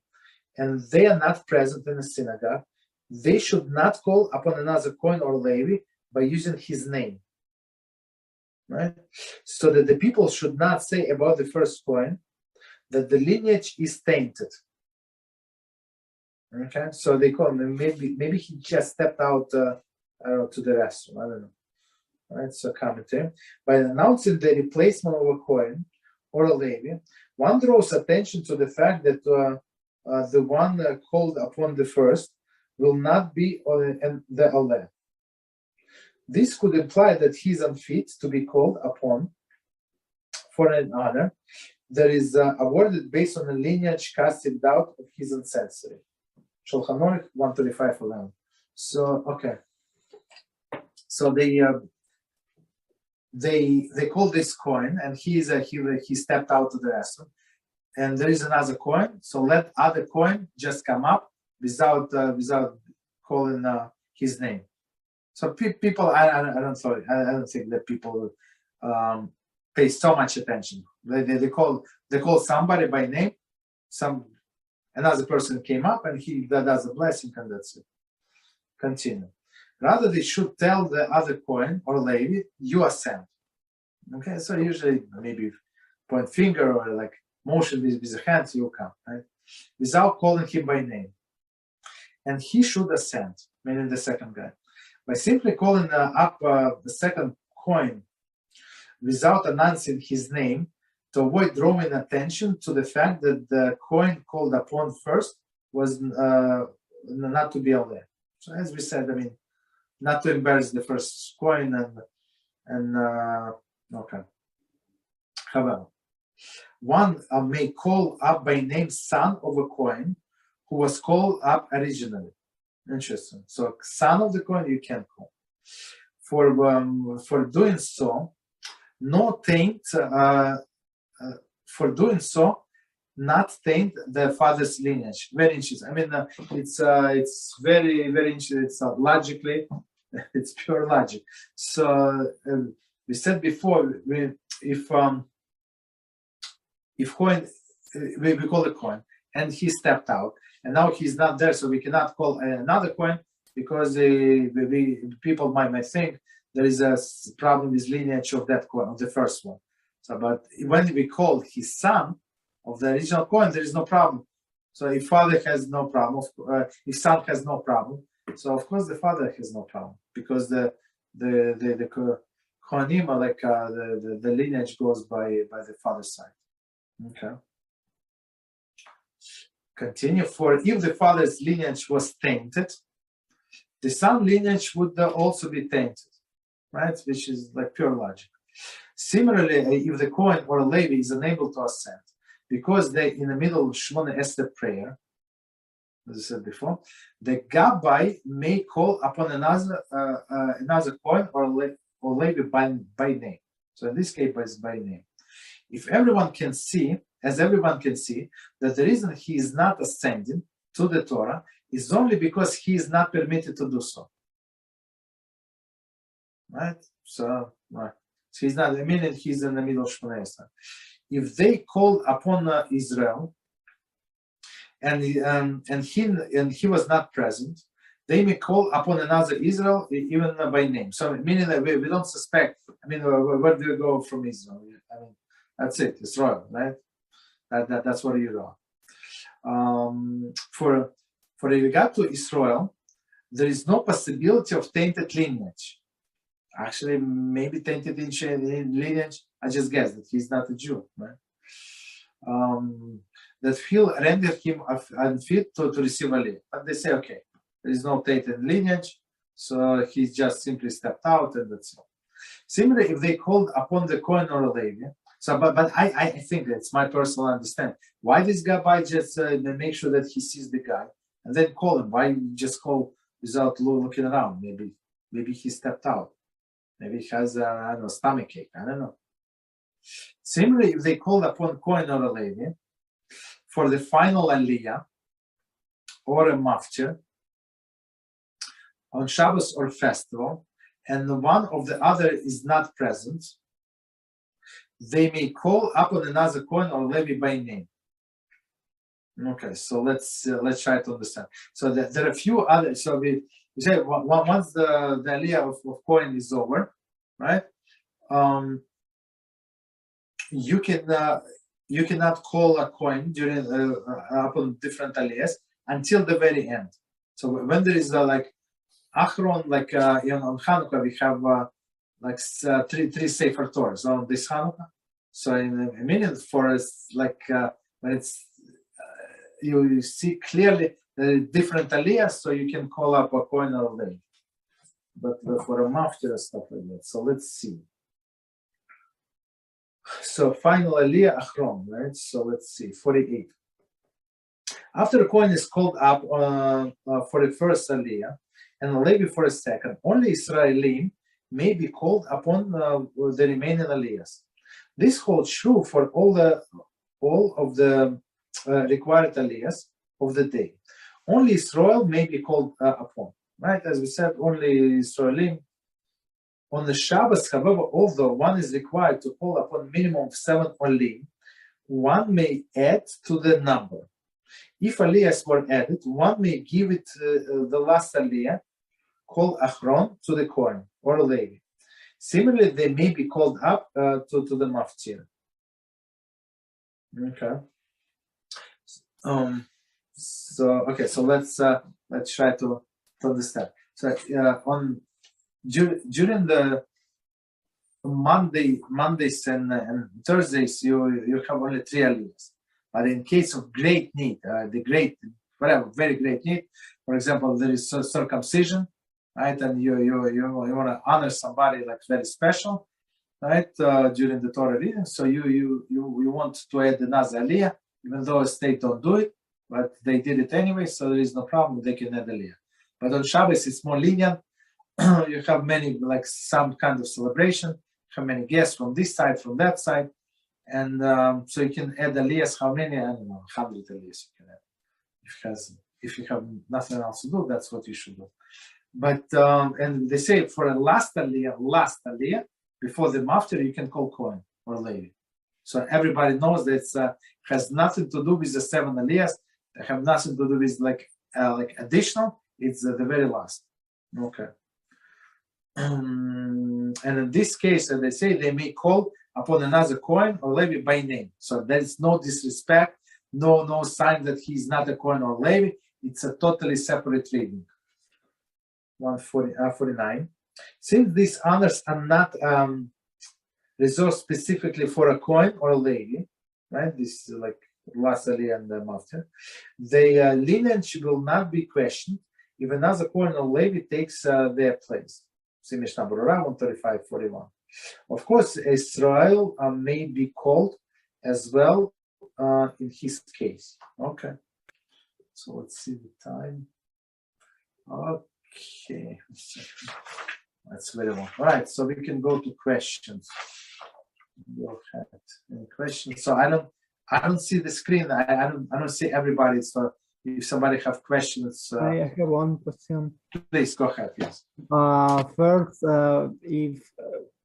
and they are not present in the synagogue, they should not call upon another Kohen or Levi by using his name. Right? So that the people should not say about the first Kohen that the lineage is tainted. Okay, so they call him. Maybe he just stepped out to the restroom. I don't know. All right, so commentary. By announcing the replacement of a Kohen or a Levi, one draws attention to the fact that the one called upon the first will not be the Oleh. This could imply that he is unfit to be called upon for an honor that is awarded based on a lineage casting doubt of his ancestry. Shulchan Aruch 135:11. So okay. So they call this Kohen, and he stepped out to the restroom, and there is another Kohen. So let other Kohen just come up without calling his name. So people, I don't think that people pay so much attention. They call somebody by name. Another person came up and he does a blessing, and that's it. Continue. Rather, they should tell the other Kohen or Levi, you are sent. Okay, so usually maybe point finger or like motion with the hands, you come, right? Without calling him by name. And he should ascend, meaning the second guy. By simply calling up the second Kohen without announcing his name, to avoid drawing attention to the fact that the Kohen called upon first was not to be Oleh. So as we said, not to embarrass the first Kohen and okay. However, one may call up by name son of a Kohen who was called up originally. Interesting. So son of the Kohen you can call. For doing so, no taint. For doing so, not taint the father's lineage. Very interesting. It's very, very interesting. It's logically, it's pure logic. So we said before, if Kohen, we call the Kohen, and he stepped out, and now he's not there, so we cannot call another Kohen because people might think there is a problem with lineage of that Kohen, of the first one. So, but when we call his son of the original Kohen, there is no problem. So if father has no problem, if son has no problem, so of course the father has no problem because the Kohanim are like the lineage goes by the father's side. Okay. Continue. For if the father's lineage was tainted, the son lineage would also be tainted, right? Which is like pure logic. Similarly, if the Kohen or Levi is unable to ascend because they in the middle of Shemona Esther prayer, as I said before, the Gabbai may call upon another Kohen or Levi by name. So in this case, by name. If everyone can see, that the reason he is not ascending to the Torah is only because he is not permitted to do so. Right? So, right. So he's not, he's in the middle of Shemona Esrei. If they call upon Israel, and he was not present, they may call upon another Israel even by name. So meaning that we don't suspect. Where do you go from Israel? That's it. Israel, right? That's what you know. For regard to Israel, there is no possibility of tainted lineage. Actually, maybe tainted in lineage. I just guessed that he's not a Jew, right? that feel rendered him unfit to receive Aliyah. And they say, okay, there is no tainted lineage, so he just simply stepped out, and that's all. Similarly, if they called upon the Kohen or a Levi, so but I think that's my personal understanding. Why this guy just make sure that he sees the guy and then call him? Why just call without looking around? Maybe he stepped out. Maybe he has I don't know, stomach ache. I don't know. Similarly, if they called upon Kohen or a Levi for the final Aliyah or a maftir on Shabbos or festival, and one of the other is not present, they may call upon another Kohen or Levi by name. Okay, so let's try to understand. So there are a few other. So we say once the Aliyah of Kohen is over, right? You cannot call a Kohen during upon different Aliyahs until the very end. So when there is like Achron, like on Hanukkah, we have like three Sefer Torahs on this Hanukkah. So in a minute for us, like when it's you see clearly the different Aliyahs, so you can call up a Kohen or a Levi. But for a maftir stuff like that. So let's see. So final Aliyah Achron, right? So let's see, 48. After a Kohen is called up for the first Aliyah and a Levi for a second, only Israelim may be called upon the remaining Aliyahs. This holds true for all of the required Aliyahs of the day. Only Israel may be called upon, right? As we said, only Israelim. On the Shabbos, however, although one is required to call upon minimum of 7 Olim, one may add to the number. If Aliyahs were added, one may give it the last Aliyah, called Achron, to the Kohen or Levi. Similarly, they may be called up to the maftir. Okay. So let's try to understand. So during the Mondays and Thursdays, you have only 3 Aliyahs. But in case of great need, very great need, for example, there is circumcision, right? And you want to honor somebody like very special, right? During the Torah reading, so you want to add another Aliyah, even though a state don't do it, but they did it anyway, so there is no problem. They can add Aliyah. But on Shabbos, it's more lenient. You have many, like some kind of celebration. You have many guests from this side, from that side, and so you can add Aliyahs. How many? I don't know, 100 Aliyahs you can add. If you have nothing else to do, that's what you should do. But and they say for a last Aliyah before the maftir, you can call Kohen or Levi. So everybody knows that has nothing to do with the 7 Aliyahs. They have nothing to do with like additional. It's the very last. Okay. And in this case, as they say, they may call upon another Kohen or Levi by name. So there is no disrespect, no sign that he's not a Kohen or Levi. It's a totally separate reading. 149. Since these honors are not reserved specifically for a Kohen or a Levi, right? This is like last Aliyah and the maftir. The lineage will not be questioned if another Kohen or Levi takes their place. See Mishnah Berurah 135:41. Of course, Israel may be called as well in his case. Okay. So let's see the time. Okay. That's very long. All right. So we can go to questions. Go ahead. Any questions? So I don't see the screen. I don't see everybody. So if somebody have questions, I have one question. Please go ahead. Yes. First,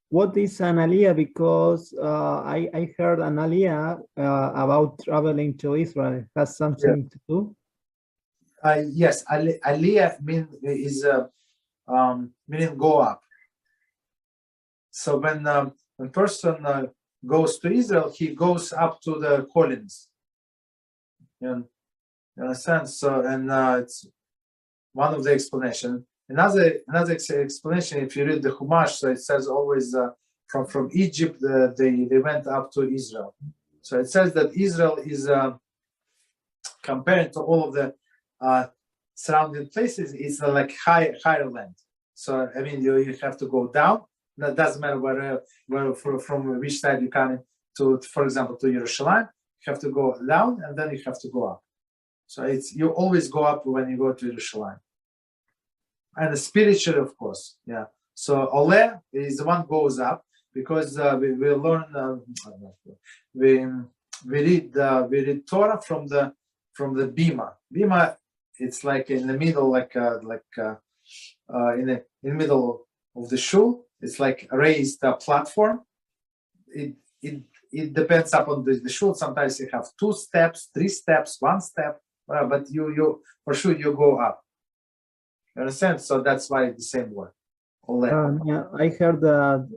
what is an Aliyah? Because I heard an Aliyah about traveling to Israel. Has something to do? Yes, Aliyah is meaning go up. So when a person goes to Israel, he goes up to the callings. You understand? So it's one of the explanations. Another explanation, if you read the Chumash, so it says always from Egypt they went up to Israel. So it says that Israel is compared to all of the surrounding places, it's like higher land. So I mean, you have to go down. That doesn't matter where from which side you come to, for example, to Yerushalayim. You have to go down and then you have to go up. So you always go up when you go to Yerushalayim. And spiritually, of course, yeah. So Oleh is the one goes up because we learn we read Torah from the bima. Bima, it's like in the middle, in the middle of the shul. It's like a raised platform. It depends upon the shul. Sometimes you have 2 steps, 3 steps, 1 step, but you for sure you go up. You understand? So that's why it's the same word. Yeah, I heard that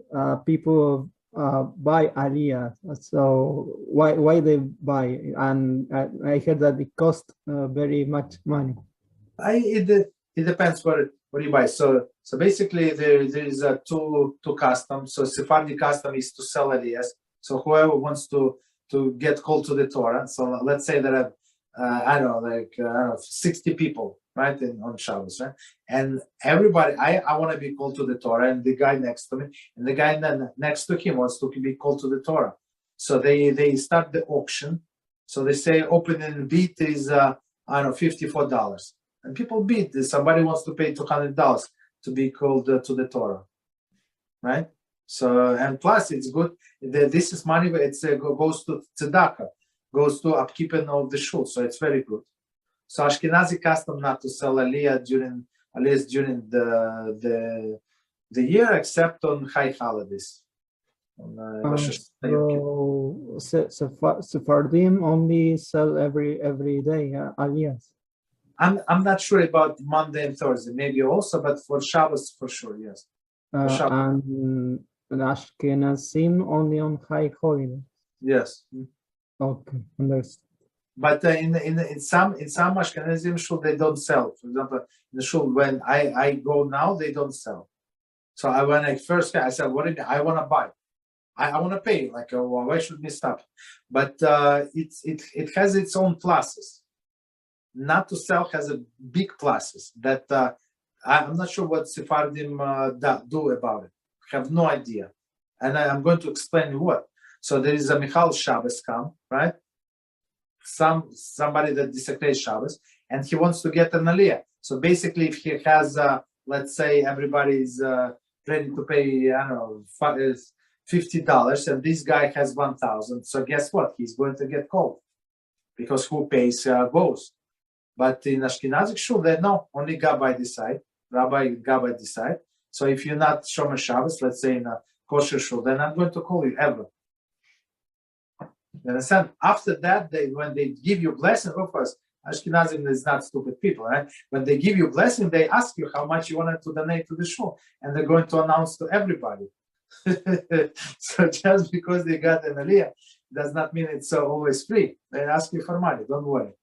people buy Aliyah. So why they buy? And I heard that it costs very much money. It depends what you buy. So basically there is two customs. So Sephardi custom is to sell Aliyahs. So whoever wants to get called to the Torah. So let's say that I don't know 60 people, right, on Shabbos, right? And everybody, I want to be called to the Torah, and the guy next to me, and the guy next to him wants to be called to the Torah. So they start the auction. So they say opening bid is $54, and people bid. Somebody wants to pay $200 to be called to the Torah, right? So and plus it's good. This is money. It goes to tzedakah, goes to upkeeping of the shul. So it's very good. So Ashkenazi custom not to sell Aliyah during the year, except on high holidays. So Sephardim only sell every day Aliyahs. I'm not sure about Monday and Thursday, maybe also, but for Shabbos for sure, yes. And Ashkenazim only on high holidays. Yes. Okay, understood. But in some Ashkenazim shul they don't sell. For example, in the shul when I go now, they don't sell. So when I first came, I said, "What do you mean? I want to buy. I want to pay. Like, why should we stop?" But it has its own pluses. Not to sell has a big pluses that I'm not sure what Sephardim do about it. I have no idea, and I'm going to explain what. So there is a Michal Shabbos come, right? Somebody that desecrates Shabbos, and he wants to get an Aliyah. So basically, if he has, let's say, everybody is ready to pay, I don't know, $50, and this guy has 1,000. So guess what? He's going to get called because who pays goes. But in Ashkenazic shul, they no, only Gabbai decide. Gabbai decide. So if you're not Shomer Shabbos, let's say in a kosher shul, they're not going to call you ever. You understand? After that, when they give you blessing, of course, Ashkenazim is not stupid people, right? When they give you blessing, they ask you how much you wanted to donate to the shul, and they're going to announce to everybody. So just because they got an Aliyah does not mean it's always free. They ask you for money. Don't worry.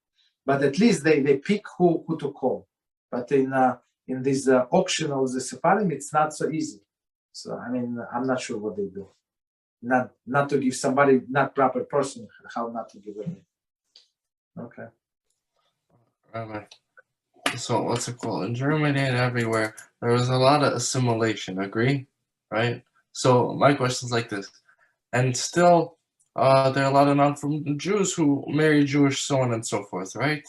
But at least they pick who to call. But in this auction of the Sephardim, it's not so easy. So I mean, I'm not sure what they do. Not to give somebody not proper person how not to give it. Okay. Rabbi. So what's it called? In Germany and everywhere, there was a lot of assimilation. Agree, right? So my question is like this, and still, there are a lot of non-from Jews who marry Jewish, so on and so forth, right?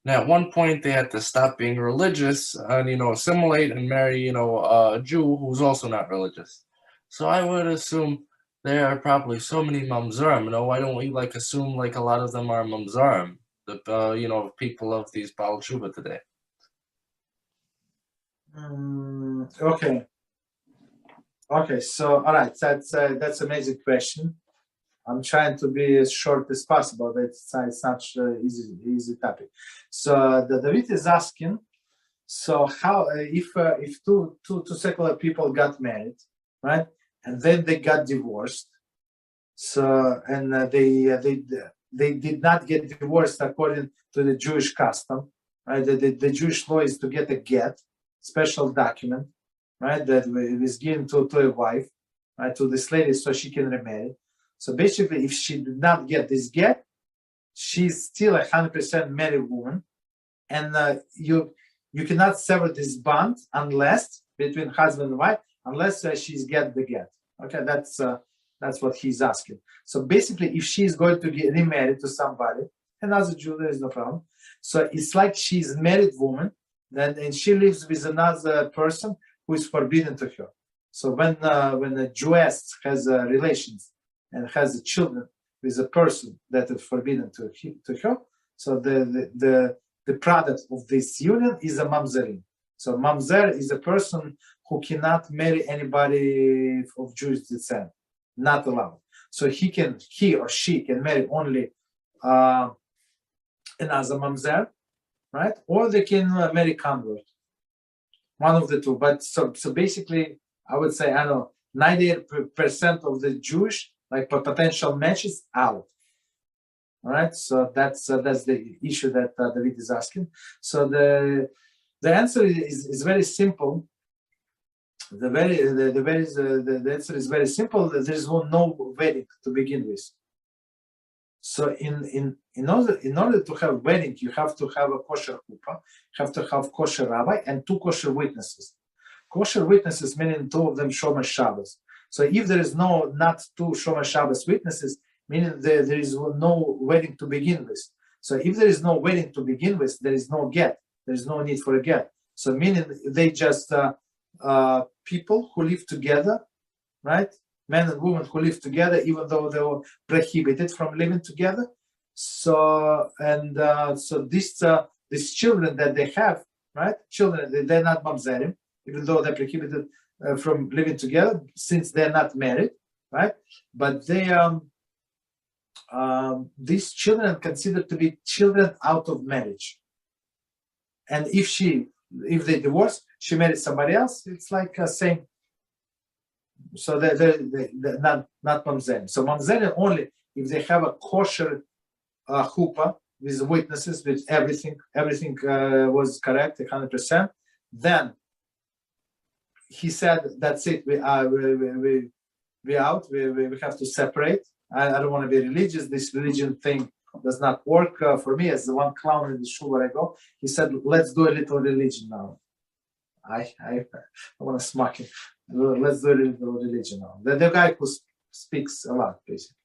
And at one point, they had to stop being religious and assimilate and marry a Jew who's also not religious. So I would assume there are probably so many mamzerim. Why don't we assume a lot of them are mamzerim? The people of these Baal Tshuva today. Okay. So all right, that's amazing question. I'm trying to be as short as possible, but it's such an easy topic. So the David is asking, so how if two secular people got married, right, and then they got divorced, so and they did not get divorced according to the Jewish custom, right? The Jewish law is to get a get, special document, right, that is given to a wife, right, to this lady so she can remarry. So basically, if she did not get this get, she's still 100% married woman, and you cannot sever this bond unless between husband and wife, unless she's get the get. Okay, that's what he's asking. So basically, if she's going to get remarried to somebody, and as a Jew, there is no problem. So it's like she's a married woman, and she lives with another person who is forbidden to her. So when a Jewess has relations and has children with a person that is forbidden to her, so the product of this union is a mamzerim. So mamzer is a person who cannot marry anybody of Jewish descent, not allowed. So he or she can marry only another mamzer, right? Or they can marry convert, one of the two. But so basically, I would say, I don't know, 98% of the Jewish like potential matches out. All right, so that's the issue that David is asking. So the answer is very simple. The answer is very simple. There is no wedding to begin with. So in order to have wedding, you have to have a kosher chuppah, you have to have kosher rabbi, and 2 kosher witnesses. Kosher witnesses meaning 2 of them shomer Shabbos. So if there is not 2 shomer Shabbos witnesses, meaning there is no wedding to begin with. So if there is no wedding to begin with, there is no get. There is no need for a get. So meaning they just people who live together, right? Men and women who live together, even though they were prohibited from living together. So these children that they have, right? Children, they're not mamzerim, even though they're prohibited from living together since they're not married, right? But they these children are considered to be children out of marriage. And if they divorce, she married somebody else, it's like same. So they're not mamzerim. So mamzerim only if they have a kosher chuppah with witnesses, with everything was correct 100%. Then he said, "That's it. We out. We have to separate. I don't want to be religious. This religion thing does not work for me." As the one clown in the shul where I go, he said, "Let's do a little religion now." I want to smack him. Let's do a little religion now. The guy who speaks a lot, basically,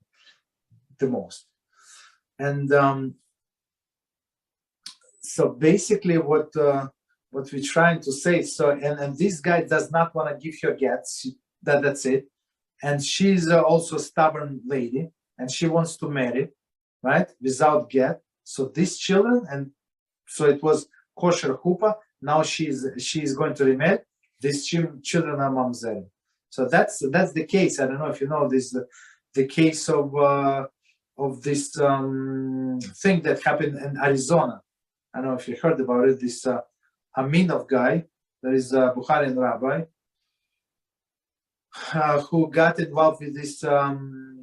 the most. And so basically, what we're trying to say. So and this guy does not want to give her gets. That's it. And she's also a stubborn lady, and she wants to marry, right, without get. So these children, and so it was kosher chuppah. Now she's going to remarry. These children are mamzerim. So that's the case. I don't know if you know this, the case of this thing that happened in Arizona. I don't know if you heard about it. This Aminov guy, there is a Bukharian rabbi who got involved with these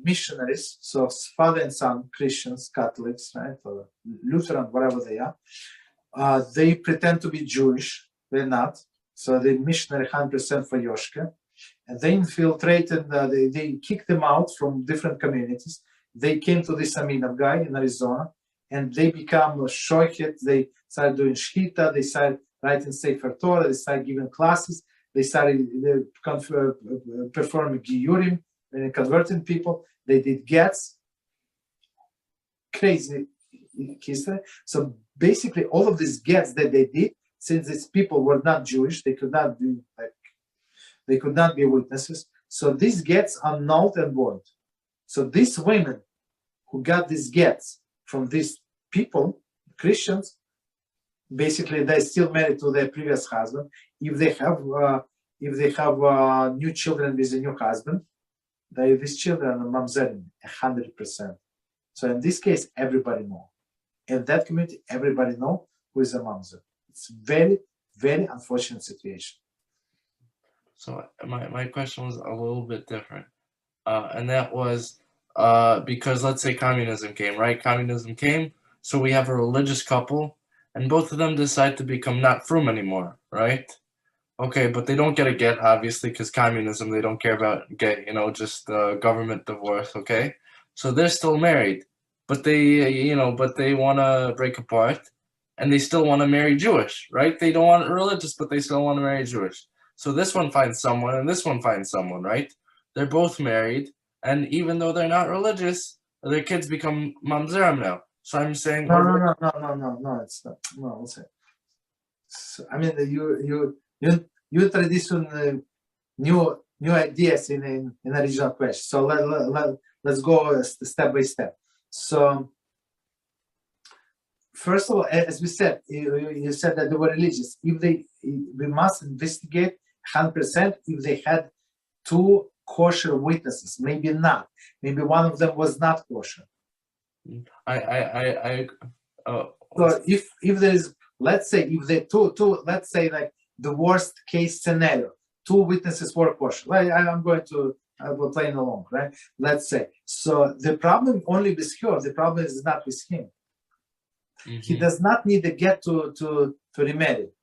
missionaries, so father and son, Christians, Catholics, right, or Lutheran, whatever they are. They pretend to be Jewish, they're not. So they missionary 100% for Yoshka. And they infiltrated, they kicked them out from different communities. They came to this Aminov guy in Arizona, and they become shochet. They started doing shkita, they started writing Sefer Torah, they started giving classes. They started performing giyurim and converting people. They did gets, crazy history. So basically, all of these gets that they did, since these people were not Jewish, they could not be witnesses. So these gets are null and void. So these women who got these gets from these people, Christians, basically they're still married to their previous husband. If they have new children with a new husband, these children are mamzerim 100%. So in this case, everybody know. In that community, everybody know who is a mamzer. It's very, very unfortunate situation. So my question was a little bit different, and that was because let's say communism came, right? Communism came, so we have a religious couple, and both of them decide to become not frum anymore, right? Okay, but they don't get a get, obviously, because communism, they don't care about gay, just government divorce, okay? So they're still married, but they want to break apart, and they still want to marry Jewish, right? They don't want religious, but they still want to marry Jewish. So this one finds someone, and this one finds someone, right? They're both married, and even though they're not religious, their kids become mamzerim now. So I'm saying... No, it's not. No, let's say. So, I mean, you introduce new ideas in original question. So let's go step by step. So first of all, as we said, you said that they were religious. We must investigate 100% if they had two kosher witnesses. Maybe not. Maybe one of them was not kosher. So if there is, let's say, if they let's say like the worst case scenario, two witnesses were kosher. I will play along, right? Let's say. So the problem only with her. The problem is not with him. Mm-hmm. He does not need a get to remarry.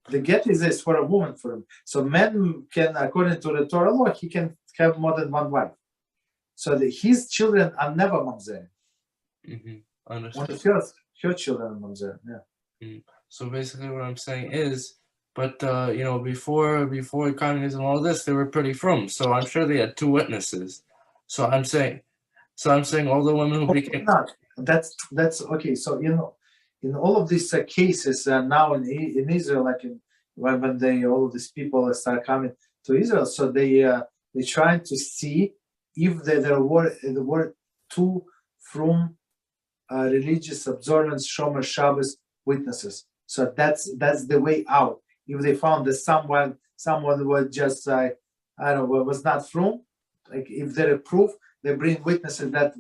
The get is for a woman for him. So men can, according to the Torah law, he can have more than one wife. So his children are never mamzerim. Mm-hmm. Understood. Only her children are mamzerim. Yeah. Mm-hmm. So basically, what I'm saying is, but before communism and all this, they were pretty frum. So I'm sure they had two witnesses. So I'm saying all the women who became not. That's okay. So in all of these cases now in Israel, like when all of these people start coming to Israel, so they trying to see if there were two from religious observance Shomer Shabbos witnesses. So that's the way out. If they found that someone was just was not from, like if there are proof, they bring witnesses that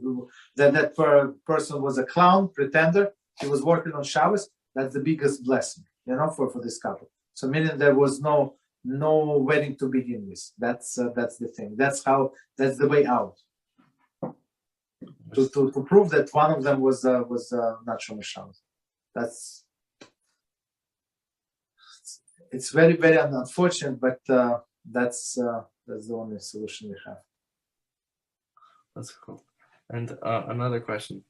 person was a clown, pretender. He was working on Shabbos. That's the biggest blessing, for this couple. So meaning there was no wedding to begin with. That's the thing. That's the way out. To prove that one of them was not Shomer Shabbos. It's very, very unfortunate, but that's the only solution we have. That's cool. And another question.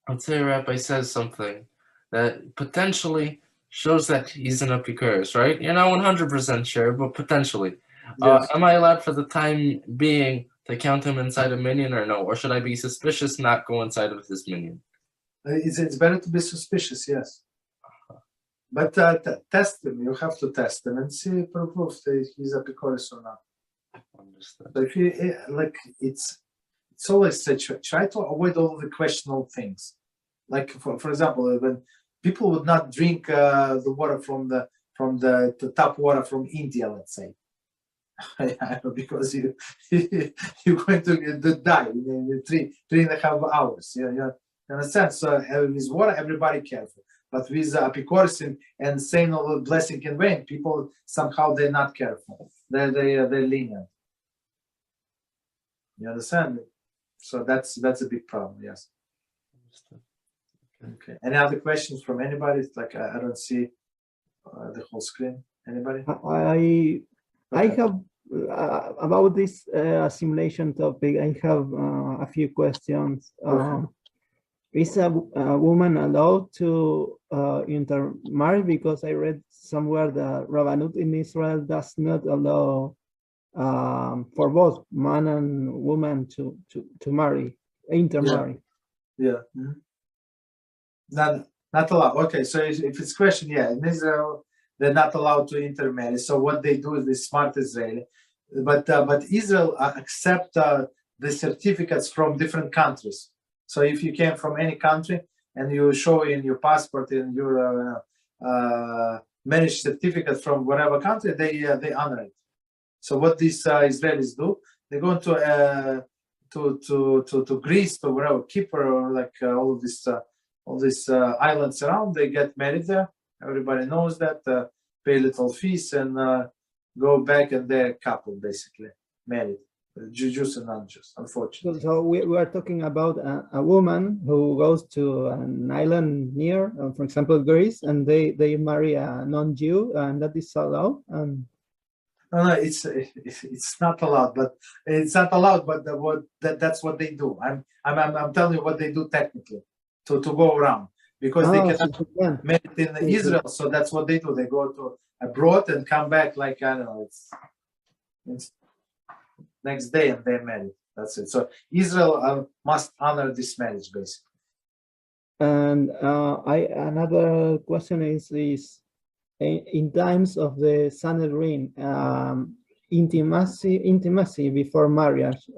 Let's say a rabbi says something that potentially shows that he's an epikureus, right? You're not 100% sure, but potentially. Yes. Am I allowed for the time being to count him inside a minyan or no? Or should I be suspicious, not go inside of his minyan? It's better to be suspicious, yes. But test him. You have to test him and see proof that he's a epikureus or not. Understood. So if you it's always try to avoid all of the questionable things. Like for example, when people would not drink the water from the tap water from India, let's say, because you're going to die in 3.5 hours. You understand? So with water, everybody careful. But with epikureus and saying all the blessing in vain, people somehow they're not careful. They're lenient. You understand? So that's a big problem. Yes. Okay. Any other questions from anybody? It's like I don't see the whole screen. Anybody? I have about this assimilation topic. I have a few questions. Is a woman allowed to intermarry? Because I read somewhere that Rabbanut in Israel does not allow for both man and woman to intermarry. Yeah. Mm-hmm. Not allowed. Okay, so if it's question, in Israel they're not allowed to intermarry. So what they do is the smart Israeli, but Israel accept the certificates from different countries. So if you came from any country and you show in your passport in your marriage certificate from whatever country, they honor it. So what these Israelis do, they go to Greece, to wherever, Kipper, or like all these islands around. They get married there. Everybody knows that. Pay little fees and go back, and they're a couple basically married. Jews and non-Jews, unfortunately. So we are talking about a woman who goes to an island near, for example, Greece, and they marry a non-Jew, and that is allowed. No, it's not allowed, but it's not allowed. But that's what they do. I'm telling you what they do technically to go around, because they cannot marry in Israel, so that's what they do. They go to abroad and come back like, I don't know, it's next day and they're married. That's it. So Israel must honor this marriage, basically. And another question is in times of the Sanhedrin, intimacy before marriage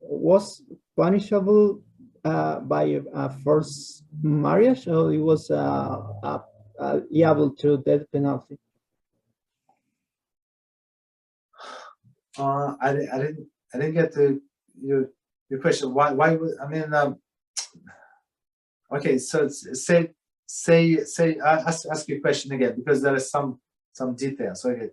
was punishable by a forced marriage, or it was liable to death penalty? I didn't get your question. Why would, I mean, okay, so ask your question again, because there is some details. Okay,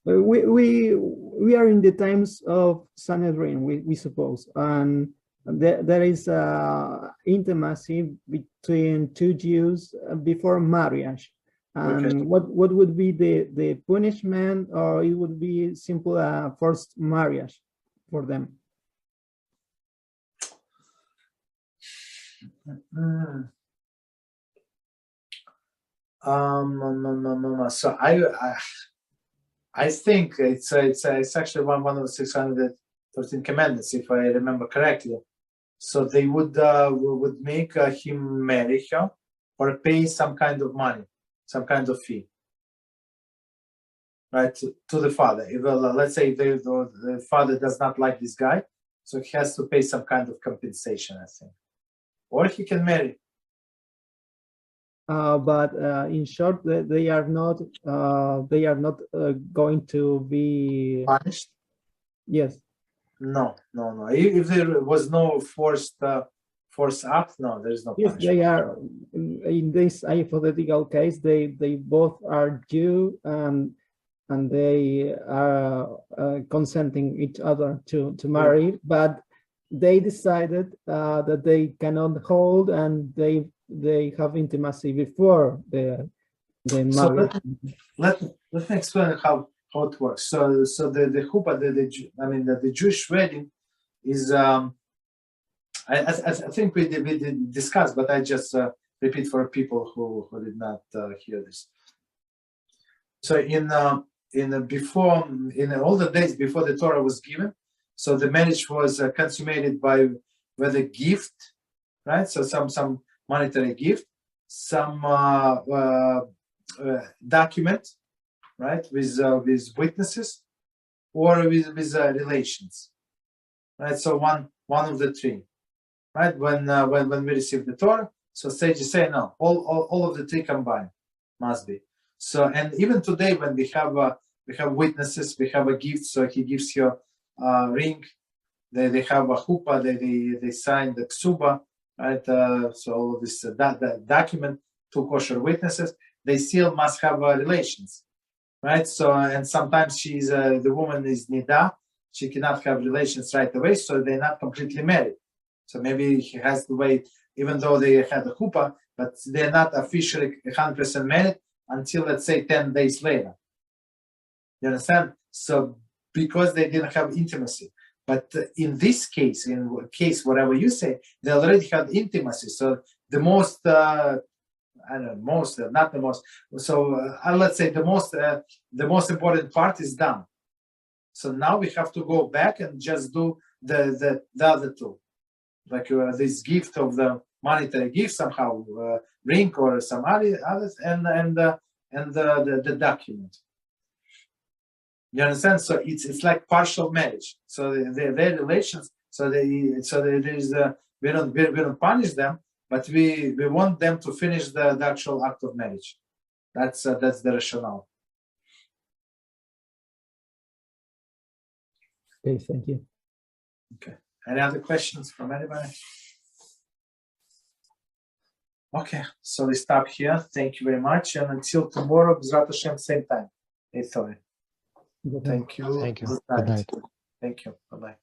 we are in the times of Sanhedrin, we suppose, and there is intimacy between two Jews before marriage. And okay, what would be the punishment, or it would be simple forced marriage for them? So I think it's actually one of the 613 commandments, if I remember correctly. So they would make him marry her or pay some kind of money, some kind of fee, right, to the father. If, let's say the father does not like this guy, so he has to pay some kind of compensation, I think, or he can marry. But in short, they are not going to be punished. Yes. No. If there was no forced act, no, there is no punishment. Yes, they are. In this hypothetical case, they both are Jew, and they are consenting each other to marry, but they decided that they cannot hold, and they have intimacy before the marriage. So let me explain how it works. So the chuppah, the Jewish wedding is I think we did discuss, but I just repeat for people who did not hear this. So in all the days before the Torah was given, so the marriage was consummated with a gift, right? So some monetary gift, some document, right, with witnesses, or with relations, right? So one of the three, right? When we receive the Torah, so sages say no, all of the three combined must be. So, and even today when we have witnesses, we have a gift. So he gives you a ring. They have a chuppah. They sign the ksuba, right? So all of this that document, two kosher witnesses. They still must have relations, right? So, and sometimes the woman is nida. She cannot have relations right away, so they're not completely married. So maybe he has to wait, even though they had a chuppah, but they're not officially 100% married until, let's say, 10 days later. You understand? So because they didn't have intimacy. But in this case, whatever you say, they already had intimacy. So the most, not the most. So let's say the most important part is done. So now we have to go back and just do the other two, like this gift of the monetary gift somehow, ring or some others, and the document. You understand? So it's like partial marriage. So their relations. So there is we don't punish them, but we want them to finish the actual act of marriage. That's the rationale. Okay, thank you. Okay. Any other questions from anybody? Okay, so we stop here. Thank you very much, and until tomorrow, Beezrat Hashem, same time, 8:30. Thank you. Thank you. Good Good night. night. Thank you. Bye-bye.